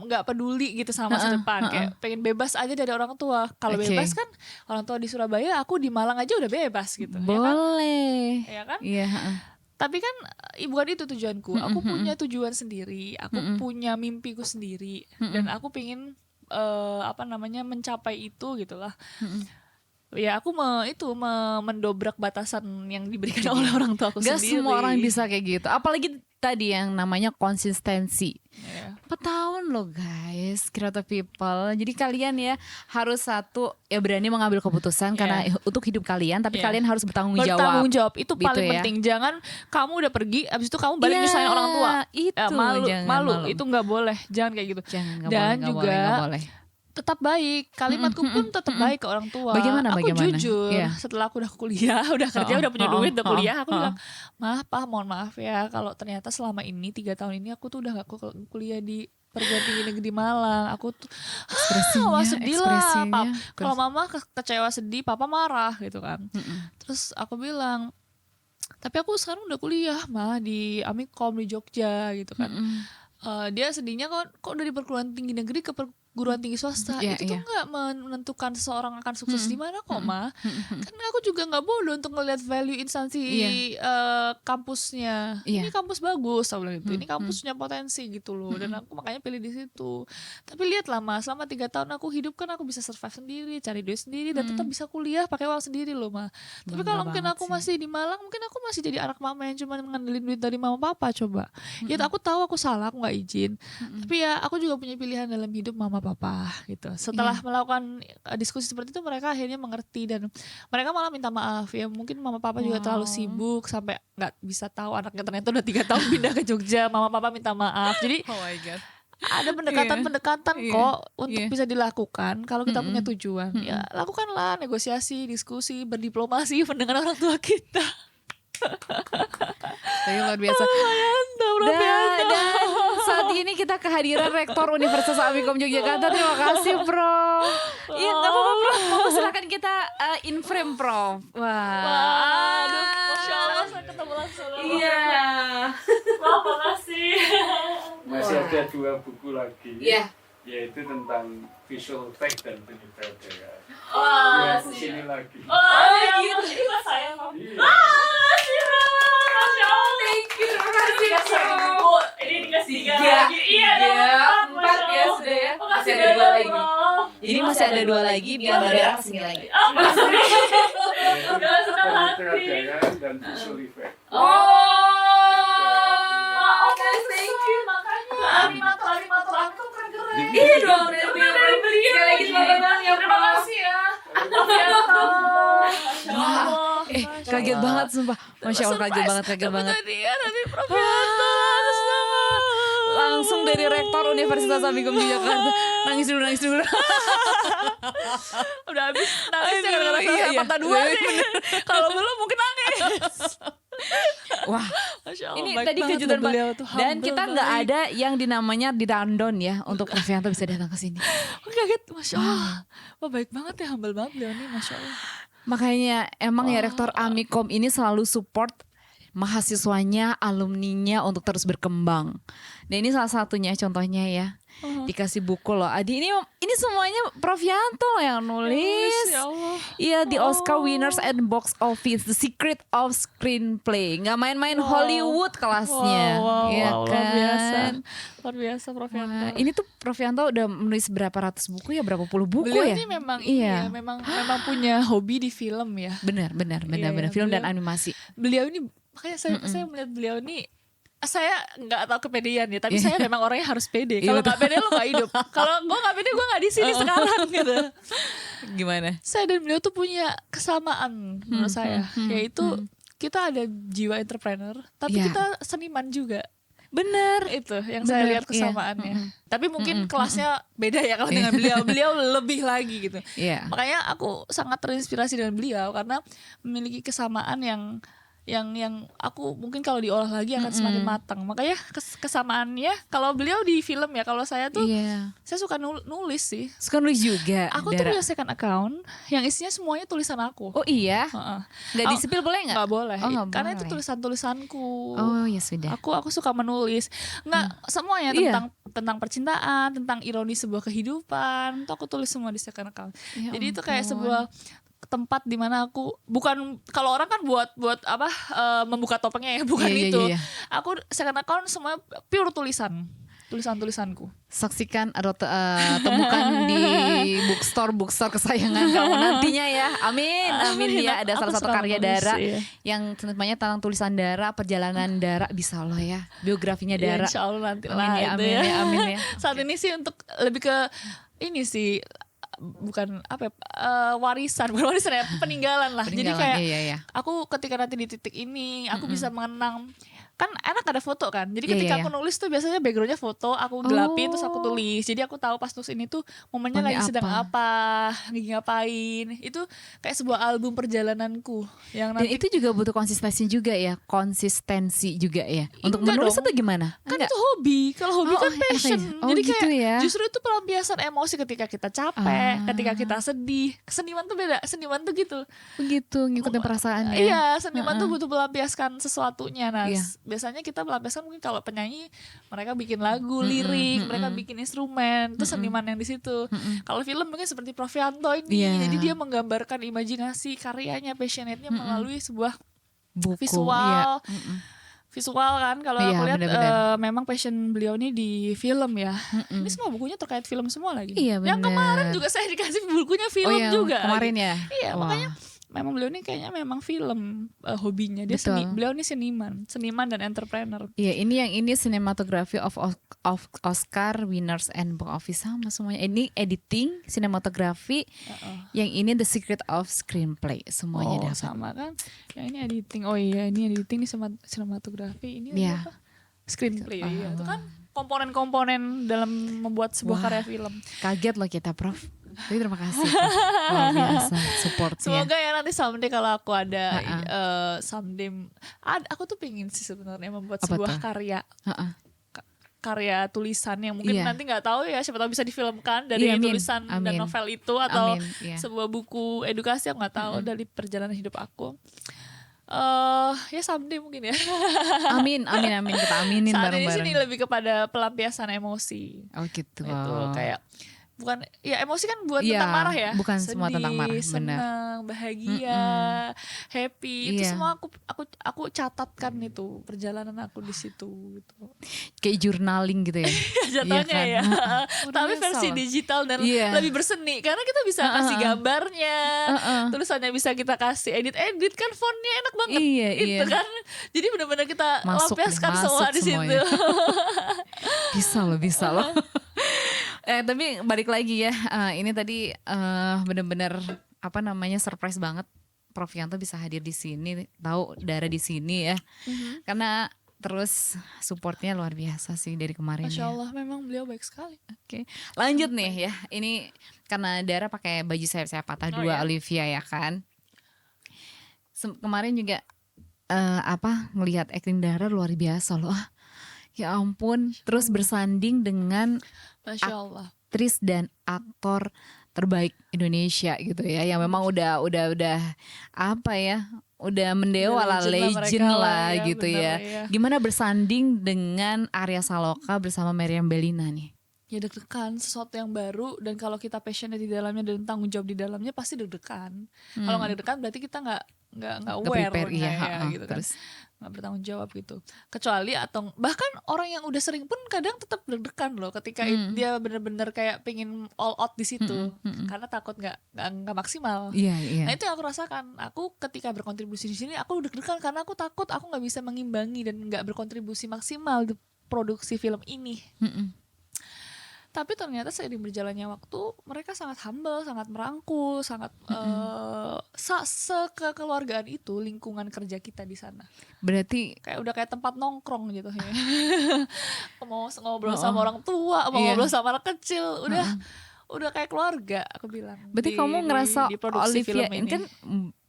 Speaker 3: nggak peduli gitu sama masa depan, kayak pengen bebas aja dari orang tua. Kalau bebas kan orang tua di Surabaya, aku di Malang aja udah bebas gitu.
Speaker 2: Boleh.
Speaker 3: Ya kan?
Speaker 2: Iya.
Speaker 3: Tapi kan bukan itu tujuanku. Aku punya tujuan sendiri, aku punya mimpiku sendiri, dan aku pengen mencapai itu gitulah. Ya aku mendobrak batasan yang diberikan oleh orang tua aku
Speaker 2: Gak
Speaker 3: sendiri.
Speaker 2: semua orang bisa kayak gitu. Apalagi tadi yang namanya konsistensi. 4 tahun loh guys, creative people. Jadi kalian ya harus berani mengambil keputusan karena untuk hidup kalian, tapi kalian harus bertanggung jawab.
Speaker 3: Bertanggung jawab itu paling
Speaker 2: gitu
Speaker 3: penting. Jangan kamu udah pergi, abis itu kamu balik nyusahin orang tua.
Speaker 2: Itu
Speaker 3: malu. Itu nggak boleh. Jangan kayak gitu. Dan juga
Speaker 2: boleh.
Speaker 3: Tetap baik, kalimatku pun tetap baik ke orang tua.
Speaker 2: Bagaimana?
Speaker 3: Aku jujur, setelah aku udah kuliah, udah kerja, udah punya duit, udah kuliah, aku bilang, mohon maaf ya, kalau ternyata selama ini 3 tahun ini aku tuh udah gak kuliah di perguruan tinggi negeri Malang. Aku tuh sedih lah. Kalau mama kecewa sedih, papa marah gitu kan. Terus aku bilang, tapi aku sekarang udah kuliah mah di Amikom di Jogja gitu kan. Dia sedihnya kok dari perguruan tinggi negeri ke perguruan tinggi swasta, itu tuh nggak menentukan seseorang akan sukses di mana kok Ma. Kan aku juga nggak bodoh untuk ngelihat value instansi kampusnya. Ini kampus bagus, aku bilang gitu. Ini kampus punya potensi gitu loh, dan aku makanya pilih di situ. Tapi lihatlah Ma, selama 3 tahun aku hidup kan aku bisa survive sendiri, cari duit sendiri, dan tetap bisa kuliah pakai uang sendiri loh Ma. Tapi kalau mungkin aku masih di Malang, mungkin aku masih jadi anak mama yang cuma ngandelin duit dari mama papa. Coba ya aku tahu aku salah, aku nggak izin, tapi ya aku juga punya pilihan dalam hidup mama papa gitu. Setelah melakukan diskusi seperti itu, mereka akhirnya mengerti dan mereka malah minta maaf ya. Mungkin mama papa juga terlalu sibuk sampai nggak bisa tahu anaknya ternyata udah 3 tahun pindah ke Jogja. Mama papa minta maaf. Jadi
Speaker 2: oh my God,
Speaker 3: ada pendekatan-pendekatan kok untuk bisa dilakukan kalau kita punya tujuan. Ya lakukanlah negosiasi, diskusi, berdiplomasi dengan orang tua kita.
Speaker 2: Tapi luar biasa. Dan saat ini kita kehadiran Rektor Universitas Amikom Yogyakarta. Terima kasih Prof. Iya nggak apa-apa Prof. Mau silakan kita in frame Prof.
Speaker 3: Wah, aduh, Masya Allah saya ketemu langsung.
Speaker 2: Iya.
Speaker 3: Terima kasih.
Speaker 4: Masih ada 2 buku lagi.
Speaker 2: Iya.
Speaker 4: Yaitu tentang visual effect dan penyutradara.
Speaker 3: Wah,
Speaker 4: di sini lagi.
Speaker 3: gitu. Ini mas saya.
Speaker 4: Iya.
Speaker 2: Thank you. Terima kasih
Speaker 3: Prof. Ini dikasih 3 lagi. Iya,
Speaker 2: 4 ya sudah ya. Masih ada 2 lagi. Jadi masih ada 2 lagi, biar ada sini lagi.
Speaker 4: Yaitu penyutradara dan visual effect.
Speaker 2: Thank you.
Speaker 3: Makanya animator aku keren-keren.
Speaker 2: Iya dong, sekali lagi selamat datang ya
Speaker 3: Terima
Speaker 2: Prof.
Speaker 3: kasih ya.
Speaker 2: Wah, kaget banget sumpah. Masya Allah, kaget banget.
Speaker 3: Tadi Prof Yanto
Speaker 2: Langsung dari Rektor Universitas Amikom Yogyakarta. Nangis dulu.
Speaker 3: udah habis nangisnya gara-gara mata 2 sih. Kalau belum mungkin nangis.
Speaker 2: Wah,
Speaker 3: Masya Allah,
Speaker 2: ini
Speaker 3: baik
Speaker 2: tadi
Speaker 3: banget
Speaker 2: kejutan
Speaker 3: beliau
Speaker 2: banget.
Speaker 3: tuh,
Speaker 2: Dan
Speaker 3: humble
Speaker 2: kita nggak
Speaker 3: baik.
Speaker 2: ada yang dinamanya di rundown ya untuk Prof Yanto bisa datang ke sini.
Speaker 3: Aku kaget, Masya Allah. Wah baik banget ya, humble banget beliau nih, Masya Allah.
Speaker 2: Makanya emang ya Rektor Amikom ini selalu support mahasiswanya, alumninya untuk terus berkembang. Dan ini salah satunya contohnya ya. Dikasih buku loh. Adi ini semuanya Prof Yanto loh yang nulis.
Speaker 3: Ya Allah.
Speaker 2: Iya, The Oscar Winners and Box Office, The Secret of Screenplay. Nggak main-main Hollywood kelasnya. Iya
Speaker 3: Wow,
Speaker 2: kan?
Speaker 3: luar biasa Prof Yanto.
Speaker 2: Wah, ini tuh Prof Yanto udah menulis berapa ratus buku ya, berapa puluh buku
Speaker 3: Beliau
Speaker 2: ya?
Speaker 3: ini memang memang punya hobi di film ya.
Speaker 2: Benar,
Speaker 3: Iya,
Speaker 2: film dan
Speaker 3: beliau-
Speaker 2: animasi.
Speaker 3: Beliau ini makanya saya melihat beliau ini, saya nggak tahu kepedean ya, tapi saya memang orangnya harus pede. Kalau nggak pede lo nggak hidup. Kalau gue nggak pede gue nggak di sini sekarang gitu.
Speaker 2: Gimana?
Speaker 3: Saya dan beliau tuh punya kesamaan menurut saya, yaitu kita ada jiwa entrepreneur, tapi
Speaker 2: Ya.
Speaker 3: kita seniman juga.
Speaker 2: Bener.
Speaker 3: Itu yang saya
Speaker 2: Bener,
Speaker 3: lihat kesamaannya.
Speaker 2: iya.
Speaker 3: Tapi mungkin kelasnya beda ya kalau dengan beliau. Beliau lebih lagi gitu.
Speaker 2: Iya.
Speaker 3: Makanya aku sangat terinspirasi dengan beliau karena memiliki kesamaan yang yang aku mungkin kalau diolah lagi akan semakin matang. Makanya kesamaannya kalau beliau di film ya, kalau saya tuh saya suka nulis sih.
Speaker 2: Suka nulis juga.
Speaker 3: Aku tuh punya second account yang isinya semuanya tulisan aku.
Speaker 2: Oh iya? Nggak disepil boleh nggak?
Speaker 3: Nggak boleh.
Speaker 2: Nggak
Speaker 3: Karena
Speaker 2: boleh.
Speaker 3: itu tulisan-tulisanku.
Speaker 2: Oh ya sudah.
Speaker 3: Aku suka menulis. Nggak semuanya tentang percintaan, tentang ironi sebuah kehidupan. Itu aku tulis semua di second account.
Speaker 2: Ya
Speaker 3: Jadi itu kayak
Speaker 2: ampun.
Speaker 3: sebuah tempat di mana aku bukan, kalau orang kan buat apa membuka topengnya ya, bukan itu. Aku second account semua pure tulisanku.
Speaker 2: Saksikan atau temukan di bookstore kesayangan kamu nantinya ya. Amin ya. Ada salah satu karya Dara yang namanya tentang tulisan Dara, perjalanan Dara, bisa Allah ya, biografinya Dara.
Speaker 3: Insya Allah nanti
Speaker 2: Amin ya.
Speaker 3: Saat ini sih untuk lebih ke ini sih, bukan apa ya, bukan warisan ya, peninggalan lah. Jadi kayak aku ketika nanti di titik ini aku bisa mengenang, kan enak ada foto kan. Jadi ketika aku nulis tuh biasanya backgroundnya foto, aku gelapin terus aku tulis. Jadi aku tahu pas nulis ini tuh momennya lagi sedang apa, lagi ngapain. Itu kayak sebuah album perjalananku yang nanti.
Speaker 2: Dan itu juga butuh konsistensi juga ya. Untuk menulis itu gimana?
Speaker 3: Kan itu hobi. Kalau hobi kan passion. Jadi
Speaker 2: gitu
Speaker 3: kayak justru itu pelampiasan emosi ketika kita capek, ketika kita sedih. Seniman tuh beda. Seniman tuh gitu.
Speaker 2: Begitu, ngikutin perasaannya.
Speaker 3: Iya, seniman tuh butuh melampiaskan sesuatunya. Nah, biasanya kita melampiaskan mungkin kalau penyanyi mereka bikin lagu, lirik, mereka bikin instrumen, itu seniman yang di situ. Kalau film mungkin seperti Profianto ini, jadi dia menggambarkan imajinasi karyanya, passionate-nya melalui sebuah
Speaker 2: buku,
Speaker 3: visual. Visual kan, kalau aku lihat memang passion beliau ini di film ya. Ini semua bukunya terkait film semua lagi.
Speaker 2: Iya,
Speaker 3: yang kemarin juga saya dikasih bukunya film juga.
Speaker 2: Kemarin ya.
Speaker 3: Iya, makanya memang beliau ini kayaknya memang film hobinya. Dia beliau ini seniman dan entrepreneur.
Speaker 2: Iya, ini cinematography of Oscar winners and box office sama semuanya. Ini editing, sinematografi. Yang ini the secret of screenplay, semuanya dapat.
Speaker 3: Sama kan. Yang ini editing. Oh iya, ini editing, ini sinematografi, ini apa? Screenplay. Iya, itu kan komponen-komponen dalam membuat sebuah karya film.
Speaker 2: Kaget loh kita, Prof. Tapi terima kasih. Luar biasa supportnya.
Speaker 3: Semoga ya nanti someday kalau aku ada aku tuh pengen sih sebenarnya membuat sebuah karya. Karya tulisan yang mungkin nanti nggak tahu ya, siapa tahu bisa difilmkan dari tulisan dan novel itu, atau sebuah buku edukasi, aku nggak tahu, dari perjalanan hidup aku. Ya someday mungkin ya.
Speaker 2: Amin kita aminin
Speaker 3: saat
Speaker 2: bareng-bareng.
Speaker 3: Saat ini sini lebih kepada pelampiasan emosi.
Speaker 2: Oh gitu.
Speaker 3: Itu kayak bukan ya, emosi kan buat tentang marah ya,
Speaker 2: bukan
Speaker 3: sedih,
Speaker 2: semua tentang marah,
Speaker 3: senang, bahagia, happy, itu semua aku catatkan, itu perjalanan aku di situ gitu.
Speaker 2: Kayak journaling gitu ya.
Speaker 3: Jatuhnya ya. Tapi versi digital dan lebih berseni, karena kita bisa kasih gambarnya, tulisannya bisa kita kasih edit kan, fontnya enak banget. Itu kan. Jadi benar-benar kita lampiaskan semua di situ.
Speaker 2: Bisa loh. Tapi balik lagi ya, ini tadi benar-benar surprise banget Profianto bisa hadir di sini, tahu Dara di sini ya. Karena terus supportnya luar biasa sih dari kemarin.
Speaker 3: Masya Allah, memang beliau baik sekali.
Speaker 2: Oke, lanjut nih ya. Ini karena Dara pakai baju sayap-sayap patah dua Olivia ya kan. Kemarin juga ngelihat acting Dara luar biasa loh. Ya ampun, terus bersanding dengan
Speaker 3: Masya Allah,
Speaker 2: aktris dan aktor terbaik Indonesia gitu ya, yang memang udah mendewa lah, legend lah ya, gitu ya. Gimana bersanding dengan Arya Saloka bersama Meriam Bellina nih?
Speaker 3: Ya deg-degan, sesuatu yang baru, dan kalau kita passionate di dalamnya dan tanggung jawab di dalamnya pasti deg-degan. Kalau nggak deg-degan berarti kita nggak aware gitu kan, nggak bertanggung jawab gitu. Kecuali atau bahkan orang yang udah sering pun kadang tetap deg-degan loh ketika dia benar-benar kayak pengen all out di situ, karena takut nggak maksimal. Nah itu yang aku rasakan. Aku ketika berkontribusi di sini aku deg-degan karena aku takut aku nggak bisa mengimbangi dan nggak berkontribusi maksimal di produksi film ini. Tapi ternyata seiring berjalannya waktu, mereka sangat humble, sangat merangkul, sangat sekekeluargaan itu lingkungan kerja kita di sana.
Speaker 2: Berarti
Speaker 3: kayak udah kayak tempat nongkrong gitu ya. Mau ngobrol sama orang tua, mau ngobrol sama anak kecil, udah kayak keluarga, aku bilang.
Speaker 2: Berarti kamu ngerasa
Speaker 3: di produksi
Speaker 2: Olivia
Speaker 3: film ini
Speaker 2: kan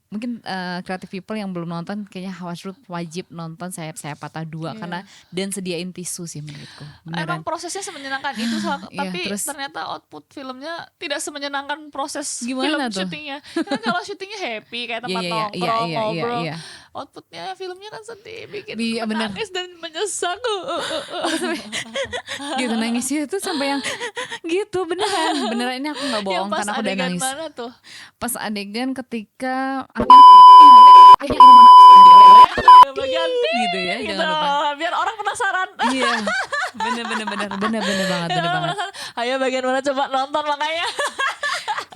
Speaker 2: mungkin creative people yang belum nonton kayaknya harus wajib nonton Sayap Patah 2 karena dan sediain tisu sih menurutku.
Speaker 3: Emang prosesnya semenyenangkan itu tapi
Speaker 2: terus,
Speaker 3: ternyata output filmnya tidak semenyenangkan proses
Speaker 2: gimana
Speaker 3: film
Speaker 2: tuh?
Speaker 3: syutingnya. Kan kalau syutingnya happy kayak tempat nongkrong, ngobrol.
Speaker 2: Iya.
Speaker 3: Outputnya filmnya kan sedih, bikin
Speaker 2: Bener.
Speaker 3: menangis dan menyesak.
Speaker 2: Gitu nangisnya tuh sampai yang gitu beneran ini aku nggak bohong karena aku udah nangis.
Speaker 3: Mana tuh?
Speaker 2: Pas adegan ketika
Speaker 3: bagian
Speaker 2: gitu ya,
Speaker 3: gitu,
Speaker 2: jangan lupa.
Speaker 3: biar orang penasaran.
Speaker 2: Iya, bener banget.
Speaker 3: Ayo bagian mana coba nonton makanya.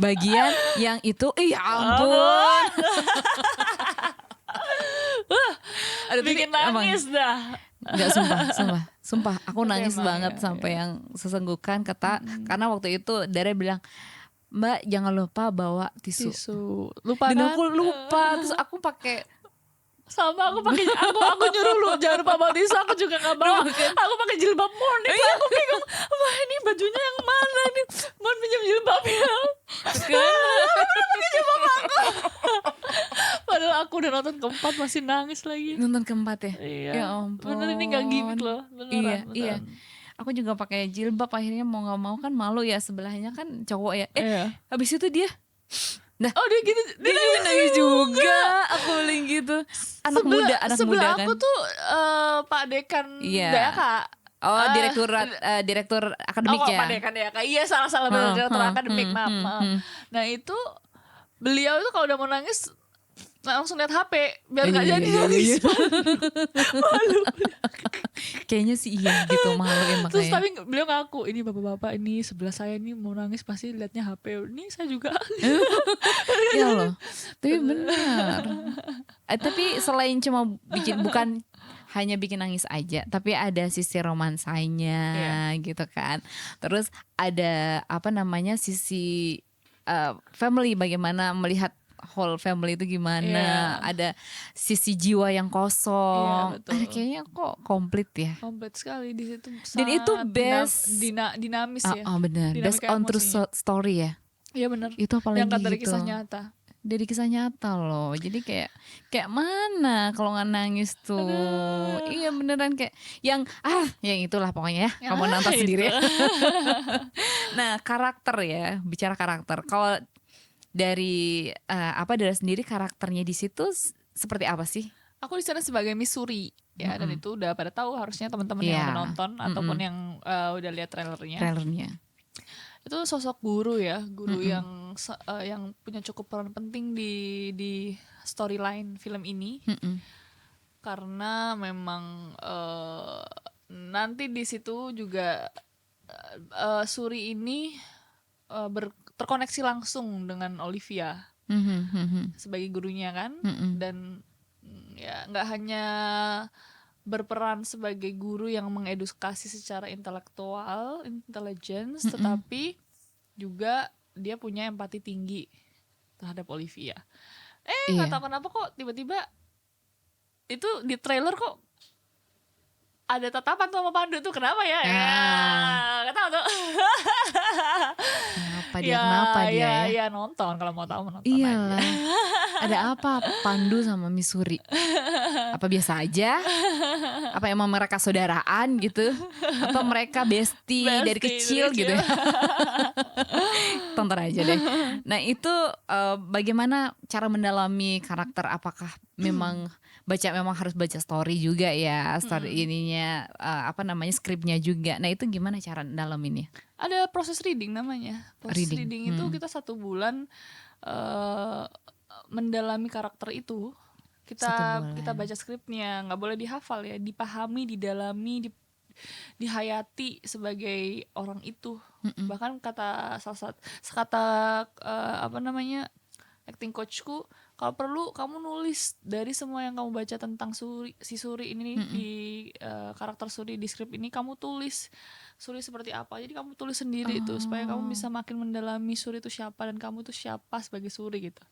Speaker 2: Bagian yang itu, ya ampun. Aduh,
Speaker 3: bikin nangis dah.
Speaker 2: Enggak, sumpah aku nangis banget sampai yang sesenggukan karena waktu itu Dara bilang, Mbak jangan lupa bawa tisu.
Speaker 3: Lupa
Speaker 2: dan
Speaker 3: kan?
Speaker 2: aku lupa terus aku pakai
Speaker 3: sama aku nyuruh lu jangan lupa bawa tisu, aku juga nggak bawa. Aku pakai jilbab morning. Aku bingung, wah ini bajunya yang mana nih? Mau pinjam jilbabnya? Pakai jilbab aku. Padahal aku udah nonton keempat masih nangis lagi.
Speaker 2: nonton keempat ya.
Speaker 3: Iya.
Speaker 2: Ya ampun.
Speaker 3: Bener ini gak gimmick loh. Beneran.
Speaker 2: Iya. Aku juga pakai jilbab akhirnya mau nggak mau kan malu ya sebelahnya kan cowok ya. Habis itu dia. Nah,
Speaker 3: dia gitu.
Speaker 2: Dia nangis juga. Aku bilang gitu. Anak muda kan.
Speaker 3: Sebelah aku tuh Pak Dekan DAK.
Speaker 2: Oh, direktur akademik ya.
Speaker 3: Pak Dekan DAK. Iya, salah direktur akademik. Maaf. Nah, itu beliau itu kalau udah mau nangis langsung lihat HP biar nggak jadi nangis. Malu.
Speaker 2: Kayaknya sih iya gitu, malu ya makanya.
Speaker 3: Terus tapi beliau ngaku, ini bapak-bapak ini sebelah saya ini mau nangis pasti liatnya HP. Ini saya juga.
Speaker 2: Ya loh. Tapi benar. Tapi selain cuma bukan hanya bikin nangis aja, tapi ada sisi romansanya gitu kan. Terus ada sisi family, bagaimana melihat whole family itu gimana, ada sisi jiwa yang kosong, ada kayaknya kok komplit ya.
Speaker 3: Komplit sekali di situ.
Speaker 2: Dan itu best
Speaker 3: dinamis ya.
Speaker 2: Benar, best on true story ya.
Speaker 3: Iya benar.
Speaker 2: Itu apalagi
Speaker 3: yang dari
Speaker 2: gitu.
Speaker 3: kisah nyata.
Speaker 2: Dari kisah nyata loh, jadi kayak mana kalau nggak nangis tuh. Iya beneran kayak yang itulah pokoknya ya. Kamu nonton sendiri ya. Nah karakter ya, bicara karakter. Kalau dari Dara sendiri karakternya di situ seperti apa sih?
Speaker 3: Aku di sana sebagai Missouri ya, dan itu udah pada tahu harusnya teman-teman yang udah nonton ataupun yang udah lihat trailernya. Itu sosok guru ya, yang punya cukup peran penting di storyline film ini. Karena memang nanti di situ juga Suri ini terkoneksi langsung dengan Olivia sebagai gurunya kan, dan ya nggak hanya berperan sebagai guru yang mengedukasi secara intelligence, tetapi juga dia punya empati tinggi terhadap Olivia. Nggak tahu kenapa kok tiba-tiba itu di trailer kok ada tatapan tuh sama Pandu tuh, kenapa ya? Nggak tahu tuh. Kenapa dia ya? Nonton kalau mau tahu nonton aja.
Speaker 2: Ada apa Pandu sama Missouri? Apa biasa aja? Apa emang mereka saudaraan gitu? Atau mereka bestie dari kecil gitu? Tonton aja deh. Nah itu bagaimana cara mendalami karakter? Apakah memang harus baca story juga ya, story ininya skripnya juga. Nah itu gimana cara dalaminnya?
Speaker 3: Ada proses reading namanya. Reading itu kita 1 bulan mendalami karakter itu. Kita baca skripnya, nggak boleh dihafal ya, dipahami, didalami, dihayati sebagai orang itu. Bahkan kata acting coachku, kalau perlu kamu nulis dari semua yang kamu baca tentang si Suri ini di karakter Suri di skrip ini, kamu tulis Suri seperti apa. Jadi kamu tulis sendiri itu supaya kamu bisa makin mendalami Suri itu siapa dan kamu itu siapa sebagai Suri gitu.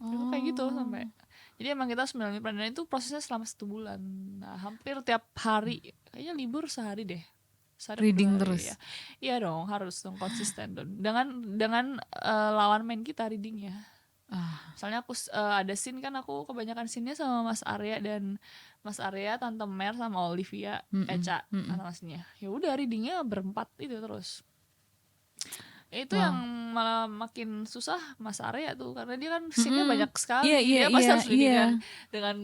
Speaker 3: Itu kayak gitu sampai. Jadi emang kita harus mendalami peran, dan itu prosesnya selama 1 bulan. Nah, hampir tiap hari, kayaknya libur sehari deh.
Speaker 2: Reading terus.
Speaker 3: Ya. Iya dong, harus dong konsisten dong. Dengan lawan main kita readingnya. Soalnya aku ada scene kan, aku kebanyakan scene-nya sama Mas Arya dan Mas Arya, Tante Mer sama Olivia, Eca, Tante Masnya. Ya udah readingnya berempat itu terus. Itu yang malah makin susah Mas Arya tuh, karena dia kan scene-nya banyak sekali. Dia pasti harus leading dengan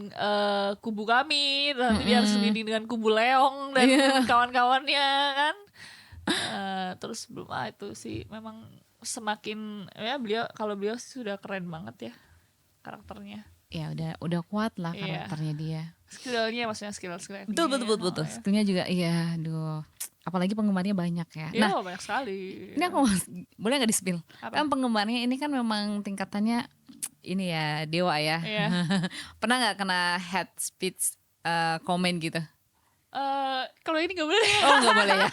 Speaker 3: kubu kami, nanti dia harus leading dengan kubu Leong dan kawan-kawannya kan. Terus belum itu sih memang semakin ya beliau sudah keren banget ya karakternya.
Speaker 2: Ya udah kuat lah karakternya dia.
Speaker 3: Skillnya maksudnya skill
Speaker 2: Betul. Skillnya juga aduh. Apalagi penggemarnya banyak ya.
Speaker 3: Iya, banyak sekali.
Speaker 2: Ini aku boleh nggak di-spill?
Speaker 3: Apa?
Speaker 2: Kan penggemarnya ini kan memang tingkatannya ini ya dewa ya.
Speaker 3: Iya.
Speaker 2: Pernah nggak kena hate speech komen gitu?
Speaker 3: Kalau ini nggak boleh.
Speaker 2: Oh nggak boleh ya.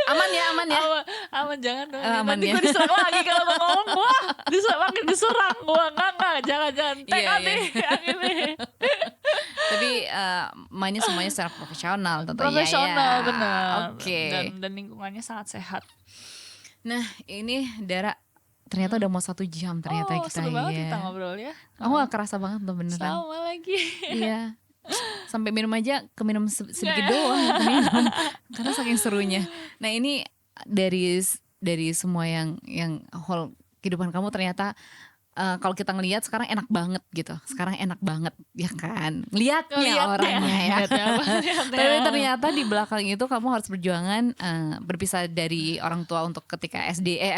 Speaker 2: Aman ya.
Speaker 3: Aman jangan dong.
Speaker 2: Aman
Speaker 3: Nanti
Speaker 2: ya.
Speaker 3: gue diserang lagi kalau gue ngomong. Wah, makin diserang gue. Nggak, jangan. Take out nih yang ini.
Speaker 2: Tapi mainnya semuanya secara profesional tentu
Speaker 3: Profesional,
Speaker 2: ya.
Speaker 3: benar.
Speaker 2: Oke.
Speaker 3: Dan lingkungannya sangat sehat.
Speaker 2: Nah ini Dara ternyata udah mau 1 jam ternyata kita
Speaker 3: seru banget
Speaker 2: ya.
Speaker 3: kita ngobrol ya.
Speaker 2: Aku gak kerasa banget tuh beneran.
Speaker 3: Sama lagi.
Speaker 2: Iya. Sampai minum aja keminum sedikit doang minum. Karena saking serunya. Nah ini dari semua yang whole kehidupan kamu ternyata kalau kita ngelihat sekarang enak banget gitu. Sekarang enak banget ya kan. Lihatnya orangnya ya. Tapi ternyata di belakang itu kamu harus berjuangan berpisah dari orang tua untuk ketika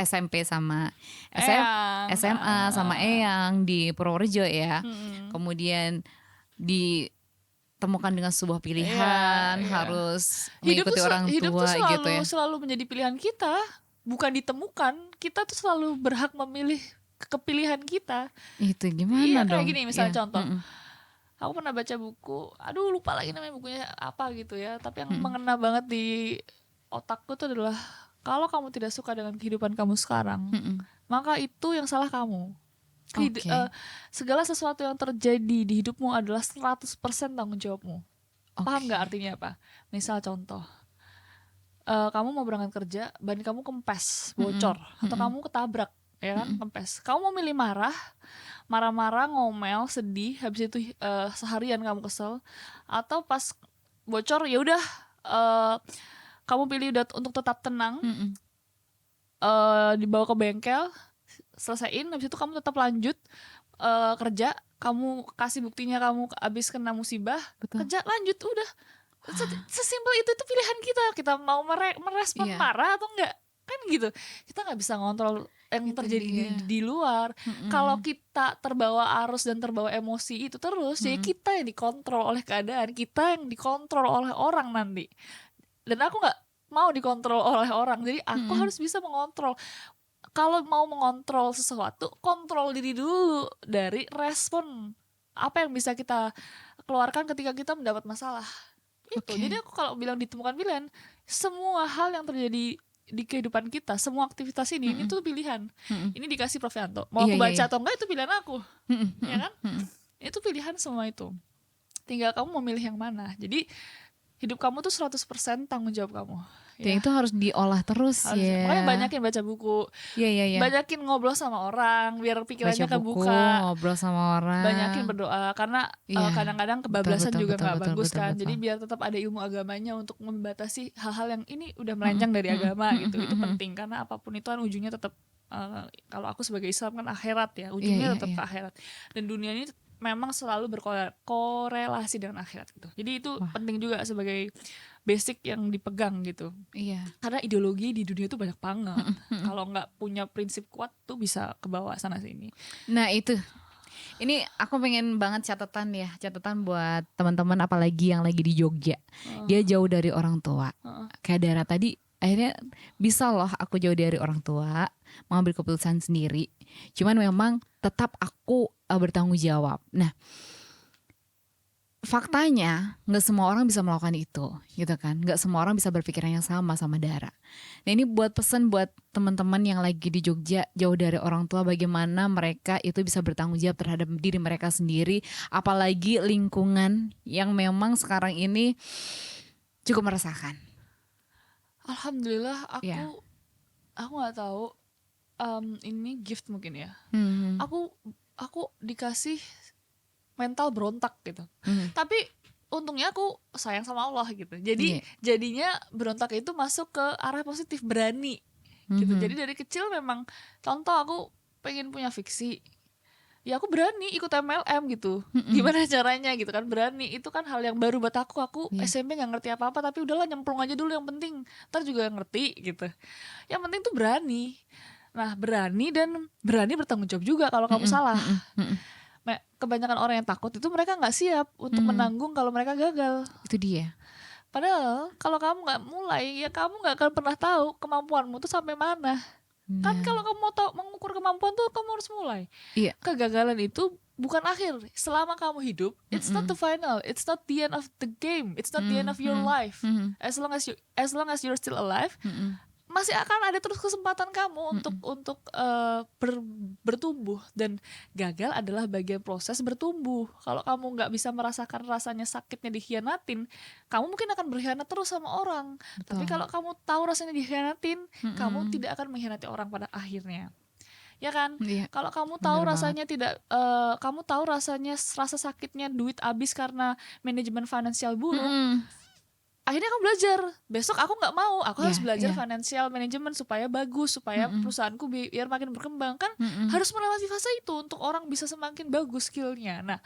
Speaker 2: SMP sama SMA sama Eyang di Purworejo ya. Kemudian ditemukan dengan sebuah pilihan harus mengikuti orang tua
Speaker 3: hidup tuh
Speaker 2: gitu ya.
Speaker 3: selalu menjadi pilihan kita, bukan ditemukan. Kita tuh selalu berhak memilih kepilihan kita.
Speaker 2: Itu gimana dong?
Speaker 3: Kayak gini misalnya contoh. Aku pernah baca buku, lupa lagi namanya bukunya apa gitu ya, tapi yang mengena banget di otakku tuh adalah kalau kamu tidak suka dengan kehidupan kamu sekarang, maka itu yang salah kamu. Segala sesuatu yang terjadi di hidupmu adalah 100% tanggung jawabmu. Paham gak artinya apa? Misal contoh, kamu mau berangkat kerja, ban kamu kempes, bocor, atau kamu ketabrak, ya kan, kempes. Kamu mau milih marah-marah, ngomel, sedih, habis itu seharian kamu kesel, atau pas bocor ya udah kamu pilih untuk tetap tenang, dibawa ke bengkel, selesaiin, habis itu kamu tetap lanjut kerja, kamu kasih buktinya kamu abis kena musibah, kerja lanjut udah. Sesimpel itu pilihan kita mau merespon marah atau enggak, kan gitu. Kita nggak bisa ngontrol yang terjadi di luar. Kalau kita terbawa arus dan terbawa emosi itu terus, jadi kita yang dikontrol oleh keadaan, kita yang dikontrol oleh orang nanti. Dan aku nggak mau dikontrol oleh orang, jadi aku harus bisa mengontrol. Kalau mau mengontrol sesuatu, kontrol diri dulu dari respon apa yang bisa kita keluarkan ketika kita mendapat masalah. Itu. Jadi aku kalau bilang ditemukan pilihan, semua hal yang terjadi di kehidupan kita, semua aktivitas ini tuh pilihan. Ini dikasih Prof Yanto. Mau aku baca atau enggak itu pilihan aku. Ya kan? Itu pilihan semua itu. Tinggal kamu mau milih yang mana. Jadi hidup kamu tuh 100% tanggung jawab kamu.
Speaker 2: Dan itu harus diolah terus ya.
Speaker 3: Makanya banyakin baca buku. Banyakin ngobrol sama orang biar pikirannya kebuka.
Speaker 2: Ngobrol sama orang.
Speaker 3: Banyakin berdoa karena kadang-kadang kebablasan juga nggak bagus kan. Jadi biar tetap ada ilmu agamanya untuk membatasi hal-hal yang ini udah melenceng dari agama gitu. Itu penting karena apapun itu kan ujungnya tetap kalau aku sebagai Islam kan akhirat ya. Ujungnya tetap ke akhirat. Dan dunia ini memang selalu berkorelasi dengan akhirat gitu. Jadi itu penting juga sebagai basic yang dipegang gitu. Iya. Karena ideologi di dunia itu banyak banget. Kalau nggak punya prinsip kuat tuh bisa ke bawah sana sini.
Speaker 2: Nah itu. Ini aku pengen banget catatan buat teman-teman apalagi yang lagi di Jogja. Dia jauh dari orang tua. Kayak Dara tadi akhirnya bisa loh aku jauh dari orang tua, mengambil keputusan sendiri. Cuman memang tetap aku bertanggung jawab. Nah, faktanya nggak semua orang bisa melakukan itu, gitu kan? Nggak semua orang bisa berpikiran yang sama Dara. Nah ini buat pesan buat teman-teman yang lagi di Jogja jauh dari orang tua, bagaimana mereka itu bisa bertanggung jawab terhadap diri mereka sendiri, apalagi lingkungan yang memang sekarang ini cukup meresahkan.
Speaker 3: Alhamdulillah aku nggak tahu ini gift mungkin ya.
Speaker 2: Mhm.
Speaker 3: Aku dikasih mental berontak gitu. Tapi untungnya aku sayang sama Allah gitu. Jadi
Speaker 2: Iya.
Speaker 3: jadinya berontak itu masuk ke arah positif, berani gitu. Jadi dari kecil memang contoh aku pengen punya fiksi. Ya aku berani ikut MLM gitu. Gimana caranya gitu kan, berani. Itu kan hal yang baru buat aku.
Speaker 2: Iya.
Speaker 3: SMP gak ngerti apa-apa, tapi udahlah nyemplung aja dulu, yang penting ntar juga ngerti gitu. Yang penting tuh berani. Nah, berani dan berani bertanggung jawab juga kalau kamu salah. Kebanyakan orang yang takut itu mereka gak siap untuk menanggung kalau mereka gagal.
Speaker 2: Itu dia.
Speaker 3: Padahal kalau kamu gak mulai, ya kamu gak akan pernah tahu kemampuanmu tuh sampai mana. Kan kalau kamu mau tahu mengukur kemampuan tuh kamu harus mulai.
Speaker 2: Iya.
Speaker 3: Kegagalan itu bukan akhir. Selama kamu hidup, it's not the final, it's not the end of the game, it's not the end of your life. As long as you're still alive, masih akan ada terus kesempatan kamu untuk bertumbuh, dan gagal adalah bagian proses bertumbuh. Kalau kamu nggak bisa merasakan rasanya sakitnya dikhianatin, kamu mungkin akan berkhianat terus sama orang. Tapi kalau kamu tahu rasanya dikhianatin, kamu tidak akan mengkhianati orang pada akhirnya. Ya kan?
Speaker 2: Iya.
Speaker 3: Kalau kamu tahu
Speaker 2: Bener
Speaker 3: rasanya kamu tahu rasanya rasa sakitnya duit habis karena manajemen finansial buruk. Akhirnya aku belajar, besok aku nggak mau, aku harus belajar financial management supaya bagus, supaya perusahaanku biar makin berkembang. Kan harus melewati fase itu untuk orang bisa semakin bagus skillnya. Nah,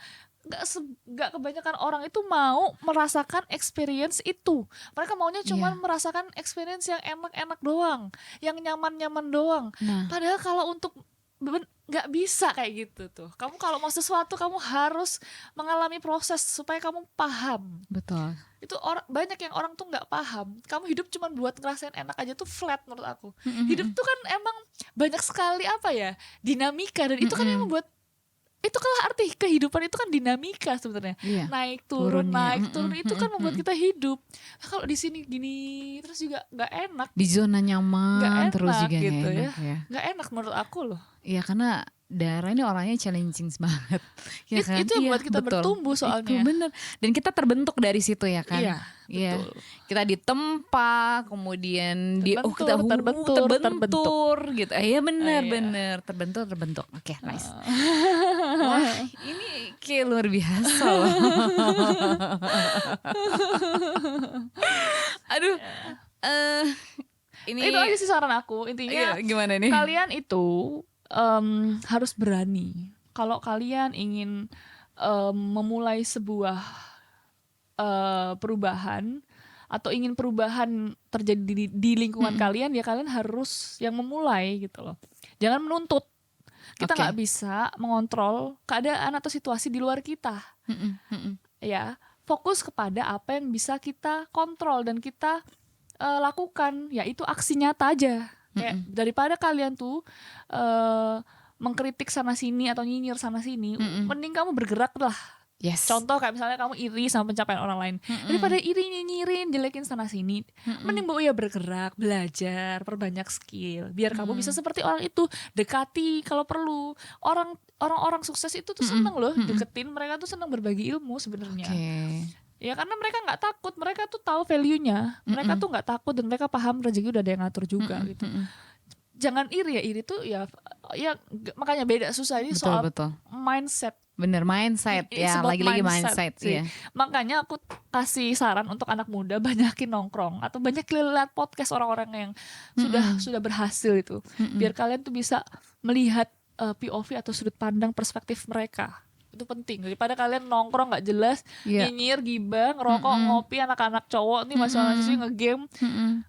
Speaker 3: nggak kebanyakan orang itu mau merasakan experience itu. Mereka maunya cuma merasakan experience yang enak-enak doang, yang nyaman-nyaman doang. Padahal kalau untuk nggak bisa kayak gitu tuh. Kamu kalau mau sesuatu kamu harus mengalami proses supaya kamu paham.
Speaker 2: Betul.
Speaker 3: Itu banyak yang orang tuh nggak paham. Kamu hidup cuma buat ngerasain enak aja tuh flat menurut aku. Hidup tuh kan emang banyak sekali dinamika, dan itu kan yang membuat, itu kan arti kehidupan itu kan dinamika sebenarnya. Naik turun naik turun itu kan membuat kita hidup. Nah, kalau di sini gini terus juga nggak enak.
Speaker 2: Di zona nyaman
Speaker 3: Nggak enak
Speaker 2: terus juga
Speaker 3: gitu
Speaker 2: enak,
Speaker 3: ya. Nggak enak menurut aku loh.
Speaker 2: Iya, karena Dara ini orangnya challenging banget. Ya kan?
Speaker 3: Itu yang buat kita bertumbuh soalnya.
Speaker 2: Itu bener. Dan kita terbentuk dari situ ya kan.
Speaker 3: Iya.
Speaker 2: Kita ditempa, kemudian kita
Speaker 3: terbentur
Speaker 2: gitu. Iya benar. Terbentuk. Oke, nice. Wah, ini kayak luar biasa loh. Aduh. Ini
Speaker 3: itu aja sih saran aku. Intinya
Speaker 2: gimana nih?
Speaker 3: Kalian itu harus berani. Kalau kalian ingin memulai sebuah perubahan atau ingin perubahan terjadi di lingkungan kalian, ya kalian harus yang memulai gitu loh. Jangan menuntut. Kita nggak bisa mengontrol keadaan atau situasi di luar kita. Ya, fokus kepada apa yang bisa kita kontrol dan kita lakukan, yaitu aksi nyata aja. Kayak daripada kalian tuh mengkritik sana sini atau nyinyir sana sini, mending kamu bergerak lah. Contoh kayak misalnya kamu iri sama pencapaian orang lain, daripada iri nyinyirin jelekin sana sini, mending bergerak, belajar, perbanyak skill biar kamu bisa seperti orang itu. Dekati kalau perlu. Orang sukses itu tuh seneng loh deketin, mereka tuh seneng berbagi ilmu sebenarnya. Ya karena mereka nggak takut, mereka tuh tahu value-nya, mereka tuh nggak takut dan mereka paham rezeki udah ada yang ngatur juga gitu. Jangan iri tuh ya makanya beda, susah ini soal mindset.
Speaker 2: Bener, mindset ya, lagi-lagi mindset
Speaker 3: sih. Makanya aku kasih saran untuk anak muda, banyakin nongkrong atau banyak lihat podcast orang-orang yang sudah berhasil itu, biar kalian tuh bisa melihat POV atau sudut pandang perspektif mereka. Itu penting daripada kalian nongkrong nggak jelas, nyinyir, gibah, ngerokok, ngopi, anak-anak cowok nih mahasiswa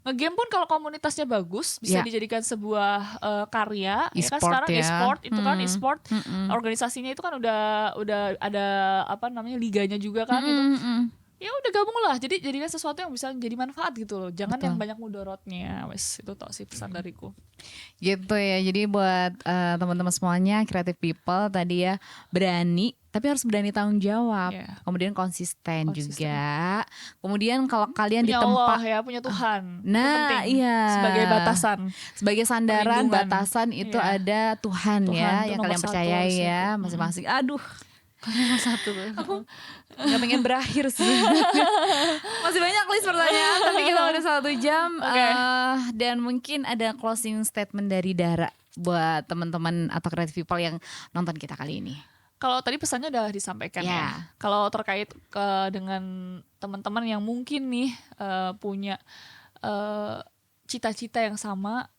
Speaker 3: ngegame pun kalau komunitasnya bagus bisa dijadikan sebuah karya. Ya kan sekarang e-sport itu kan e-sport organisasinya itu kan udah ada liganya juga kan itu. Ya udah gabung lah, jadi jadikan sesuatu yang bisa jadi manfaat gitu loh, jangan yang banyak mudorotnya. Wes, itu tok sih pesan dariku
Speaker 2: gitu ya. Jadi buat teman-teman semuanya, creative people tadi ya, berani tapi harus berani tanggung jawab, kemudian konsisten juga. Kemudian kalau kalian
Speaker 3: punya
Speaker 2: ditempa
Speaker 3: Allah ya, punya Tuhan,
Speaker 2: nah
Speaker 3: sebagai batasan,
Speaker 2: sebagai sandaran, batasan itu
Speaker 3: ada
Speaker 2: Tuhan ya yang kalian percayai ya masing-masing. Aduh,
Speaker 3: satu
Speaker 2: aku nggak pengen berakhir sih. Masih banyak list pertanyaan, tapi kita udah 1 jam. Dan mungkin ada closing statement dari Dara buat teman-teman atau creative people yang nonton kita kali ini?
Speaker 3: Kalau tadi pesannya udah disampaikan ya. Kalau terkait dengan teman-teman yang mungkin nih punya cita-cita yang sama,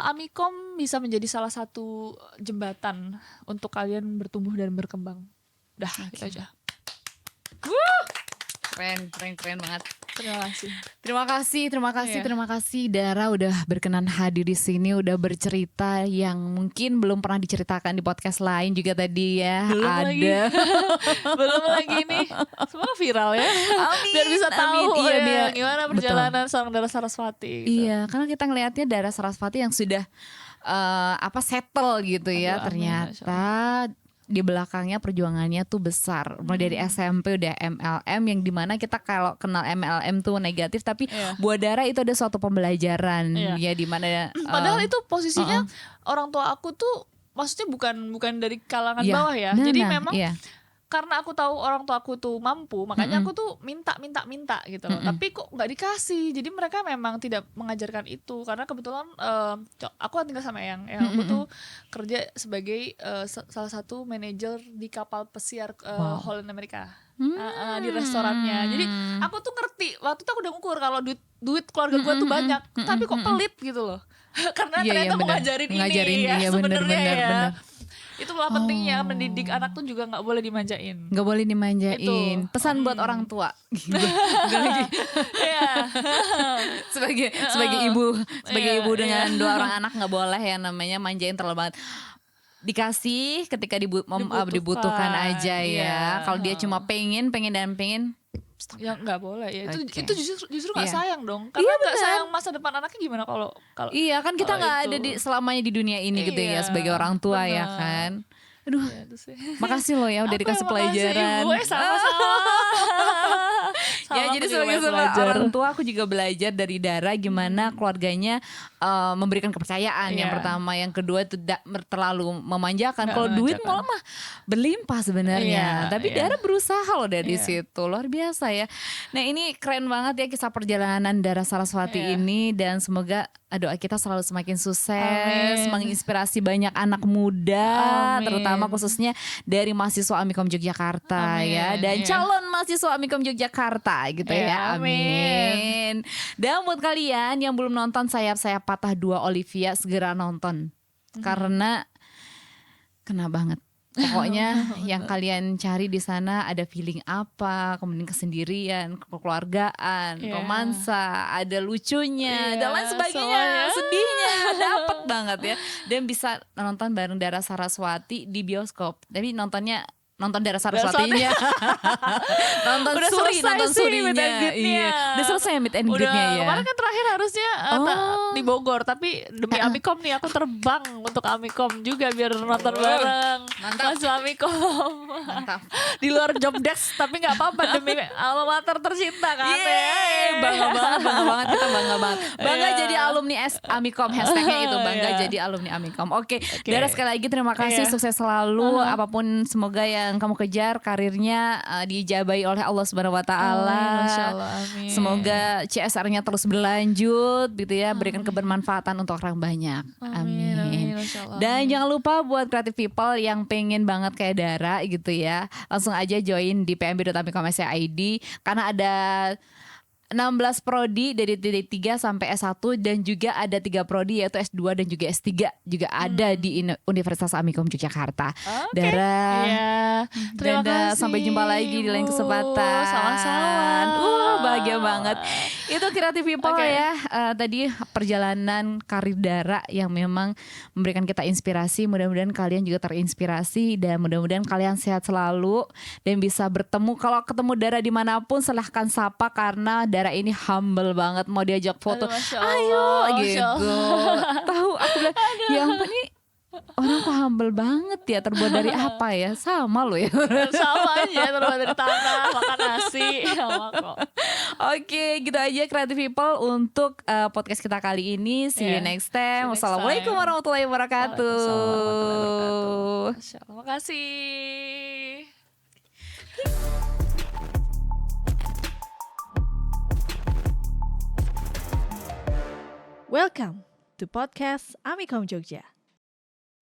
Speaker 3: Amikom bisa menjadi salah satu jembatan untuk kalian bertumbuh dan berkembang. Udah, itu aja.
Speaker 2: Keren banget.
Speaker 3: Terima kasih.
Speaker 2: Terima kasih Dara udah berkenan hadir di sini, udah bercerita yang mungkin belum pernah diceritakan di podcast lain juga tadi ya.
Speaker 3: Belum lagi nih. Semua viral ya.
Speaker 2: Amin.
Speaker 3: Biar bisa tahu
Speaker 2: Iya,
Speaker 3: gimana perjalanan seorang Dara Sarasvati. Gitu.
Speaker 2: Iya, karena kita ngelihatnya Dara Sarasvati yang sudah settle gitu ya. Ternyata di belakangnya perjuangannya tuh besar. Mulai dari SMP udah MLM, yang dimana kita kalau kenal MLM tuh negatif, tapi buat Dara itu ada suatu pembelajaran ya, dimana
Speaker 3: padahal itu posisinya orang tua aku tuh maksudnya bukan dari kalangan bawah ya. Jadi memang karena aku tahu orang tua aku tuh mampu, makanya aku tuh minta gitu loh. Tapi kok nggak dikasih. Jadi mereka memang tidak mengajarkan itu. Karena kebetulan aku tinggal sama yang aku tuh kerja sebagai salah satu manajer di kapal pesiar Holland Amerika. Di restorannya. Jadi aku tuh ngerti. Waktu itu aku udah ngukur kalau duit keluarga gue tuh banyak, tapi kok pelit gitu loh. Karena ternyata mau ngajarin ini ya sebenarnya ya. Itulah pentingnya mendidik anak tuh juga nggak boleh dimanjain.
Speaker 2: Nggak boleh dimanjain.
Speaker 3: Itu.
Speaker 2: Pesan buat orang tua. sebagai ibu dengan 2 orang anak nggak boleh yang namanya manjain terlalu banget. Dikasih ketika dibutuhkan aja ya. Kalau dia cuma pengen
Speaker 3: ya nggak boleh ya. Itu justru nggak sayang dong. Karena nggak sayang masa depan anaknya gimana kalau
Speaker 2: iya kan kita nggak ada selamanya di dunia ini gitu ya sebagai orang tua ya kan. Aduh, makasih loh ya udah dikasih pelajaran.
Speaker 3: Ibu, sama-sama.
Speaker 2: Ya jadi sebagai orang tua aku juga belajar dari Dara gimana keluarganya memberikan kepercayaan. Yang pertama, yang kedua tidak terlalu memanjakan. Kalau duit malah mah berlimpah sebenarnya. Tapi Dara berusaha loh dari situ, luar biasa ya. Nah ini keren banget ya kisah perjalanan Dara Sarasvati ini, dan semoga doa kita selalu semakin sukses, menginspirasi banyak anak muda, terutama khususnya dari mahasiswa Amikom Yogyakarta ya, dan calon mahasiswa Amikom Yogyakarta gitu ya. Amin. Dan buat kalian yang belum nonton Sayap-Sayap Patah 2 Olivia, segera nonton karena kena banget. Pokoknya yang kalian cari di sana ada feeling apa, kemudian kesendirian, kekeluargaan, romansa, ada lucunya, dan lain sebagainya, sedihnya, dapet banget ya. Dan bisa nonton bareng Dara Sarasvati di bioskop. Tapi nonton Dara Sarasvatinya. nonton Surinya. Iya. Udah selesai meet and greet-nya ya.
Speaker 3: Kemarin kan terakhir harusnya di Bogor, tapi demi Amikom nih aku terbang untuk Amikom juga biar nonton bareng.
Speaker 2: Mantap.
Speaker 3: Mas Amikom.
Speaker 2: Mantap.
Speaker 3: Di luar job desk tapi nggak apa-apa demi alma mater tercinta kan.
Speaker 2: Bangga banget kita bangga banget. Bangga jadi alumni Amikom, hashtagnya itu bangga jadi alumni Amikom. Oke. Dara sekali lagi terima kasih, sukses selalu apapun semoga yang kamu kejar karirnya diijabahi oleh Allah Subhanahu wa taala.
Speaker 3: Amin.
Speaker 2: Semoga CSR-nya terus berlanjut gitu ya, berikan kebermanfaatan untuk orang banyak. Amin. Dan jangan lupa buat creative people yang pengen banget kayak Dara gitu ya, langsung aja join di pmb.amikom.id karena ada 16 prodi dari D3 sampai S1, dan juga ada 3 prodi yaitu S2 dan juga S3 juga ada di Universitas Amikom Yogyakarta. Dara,
Speaker 3: terima kasih.
Speaker 2: Sampai jumpa lagi di lain kesempatan.
Speaker 3: Sama-sama.
Speaker 2: Bahagia banget. Itu Creative People ya. Tadi perjalanan karir Dara yang memang memberikan kita inspirasi. Mudah-mudahan kalian juga terinspirasi, dan mudah-mudahan kalian sehat selalu dan bisa bertemu. Kalau ketemu Dara dimanapun silahkan sapa, karena Dara ini humble banget, mau diajak foto ayo gitu. Tahu aku bilang ya ampun, nih orang kok humble banget ya, terbuat dari apa ya, sama lo ya.
Speaker 3: Sama aja, terbuat dari tanah, makan nasi sama kok.
Speaker 2: Oke, gitu aja Creative People untuk podcast kita kali ini. See you next time. Wassalamualaikum warahmatullahi wabarakatuh.
Speaker 3: Terima kasih.
Speaker 1: Welcome to podcast Amikom Jogja.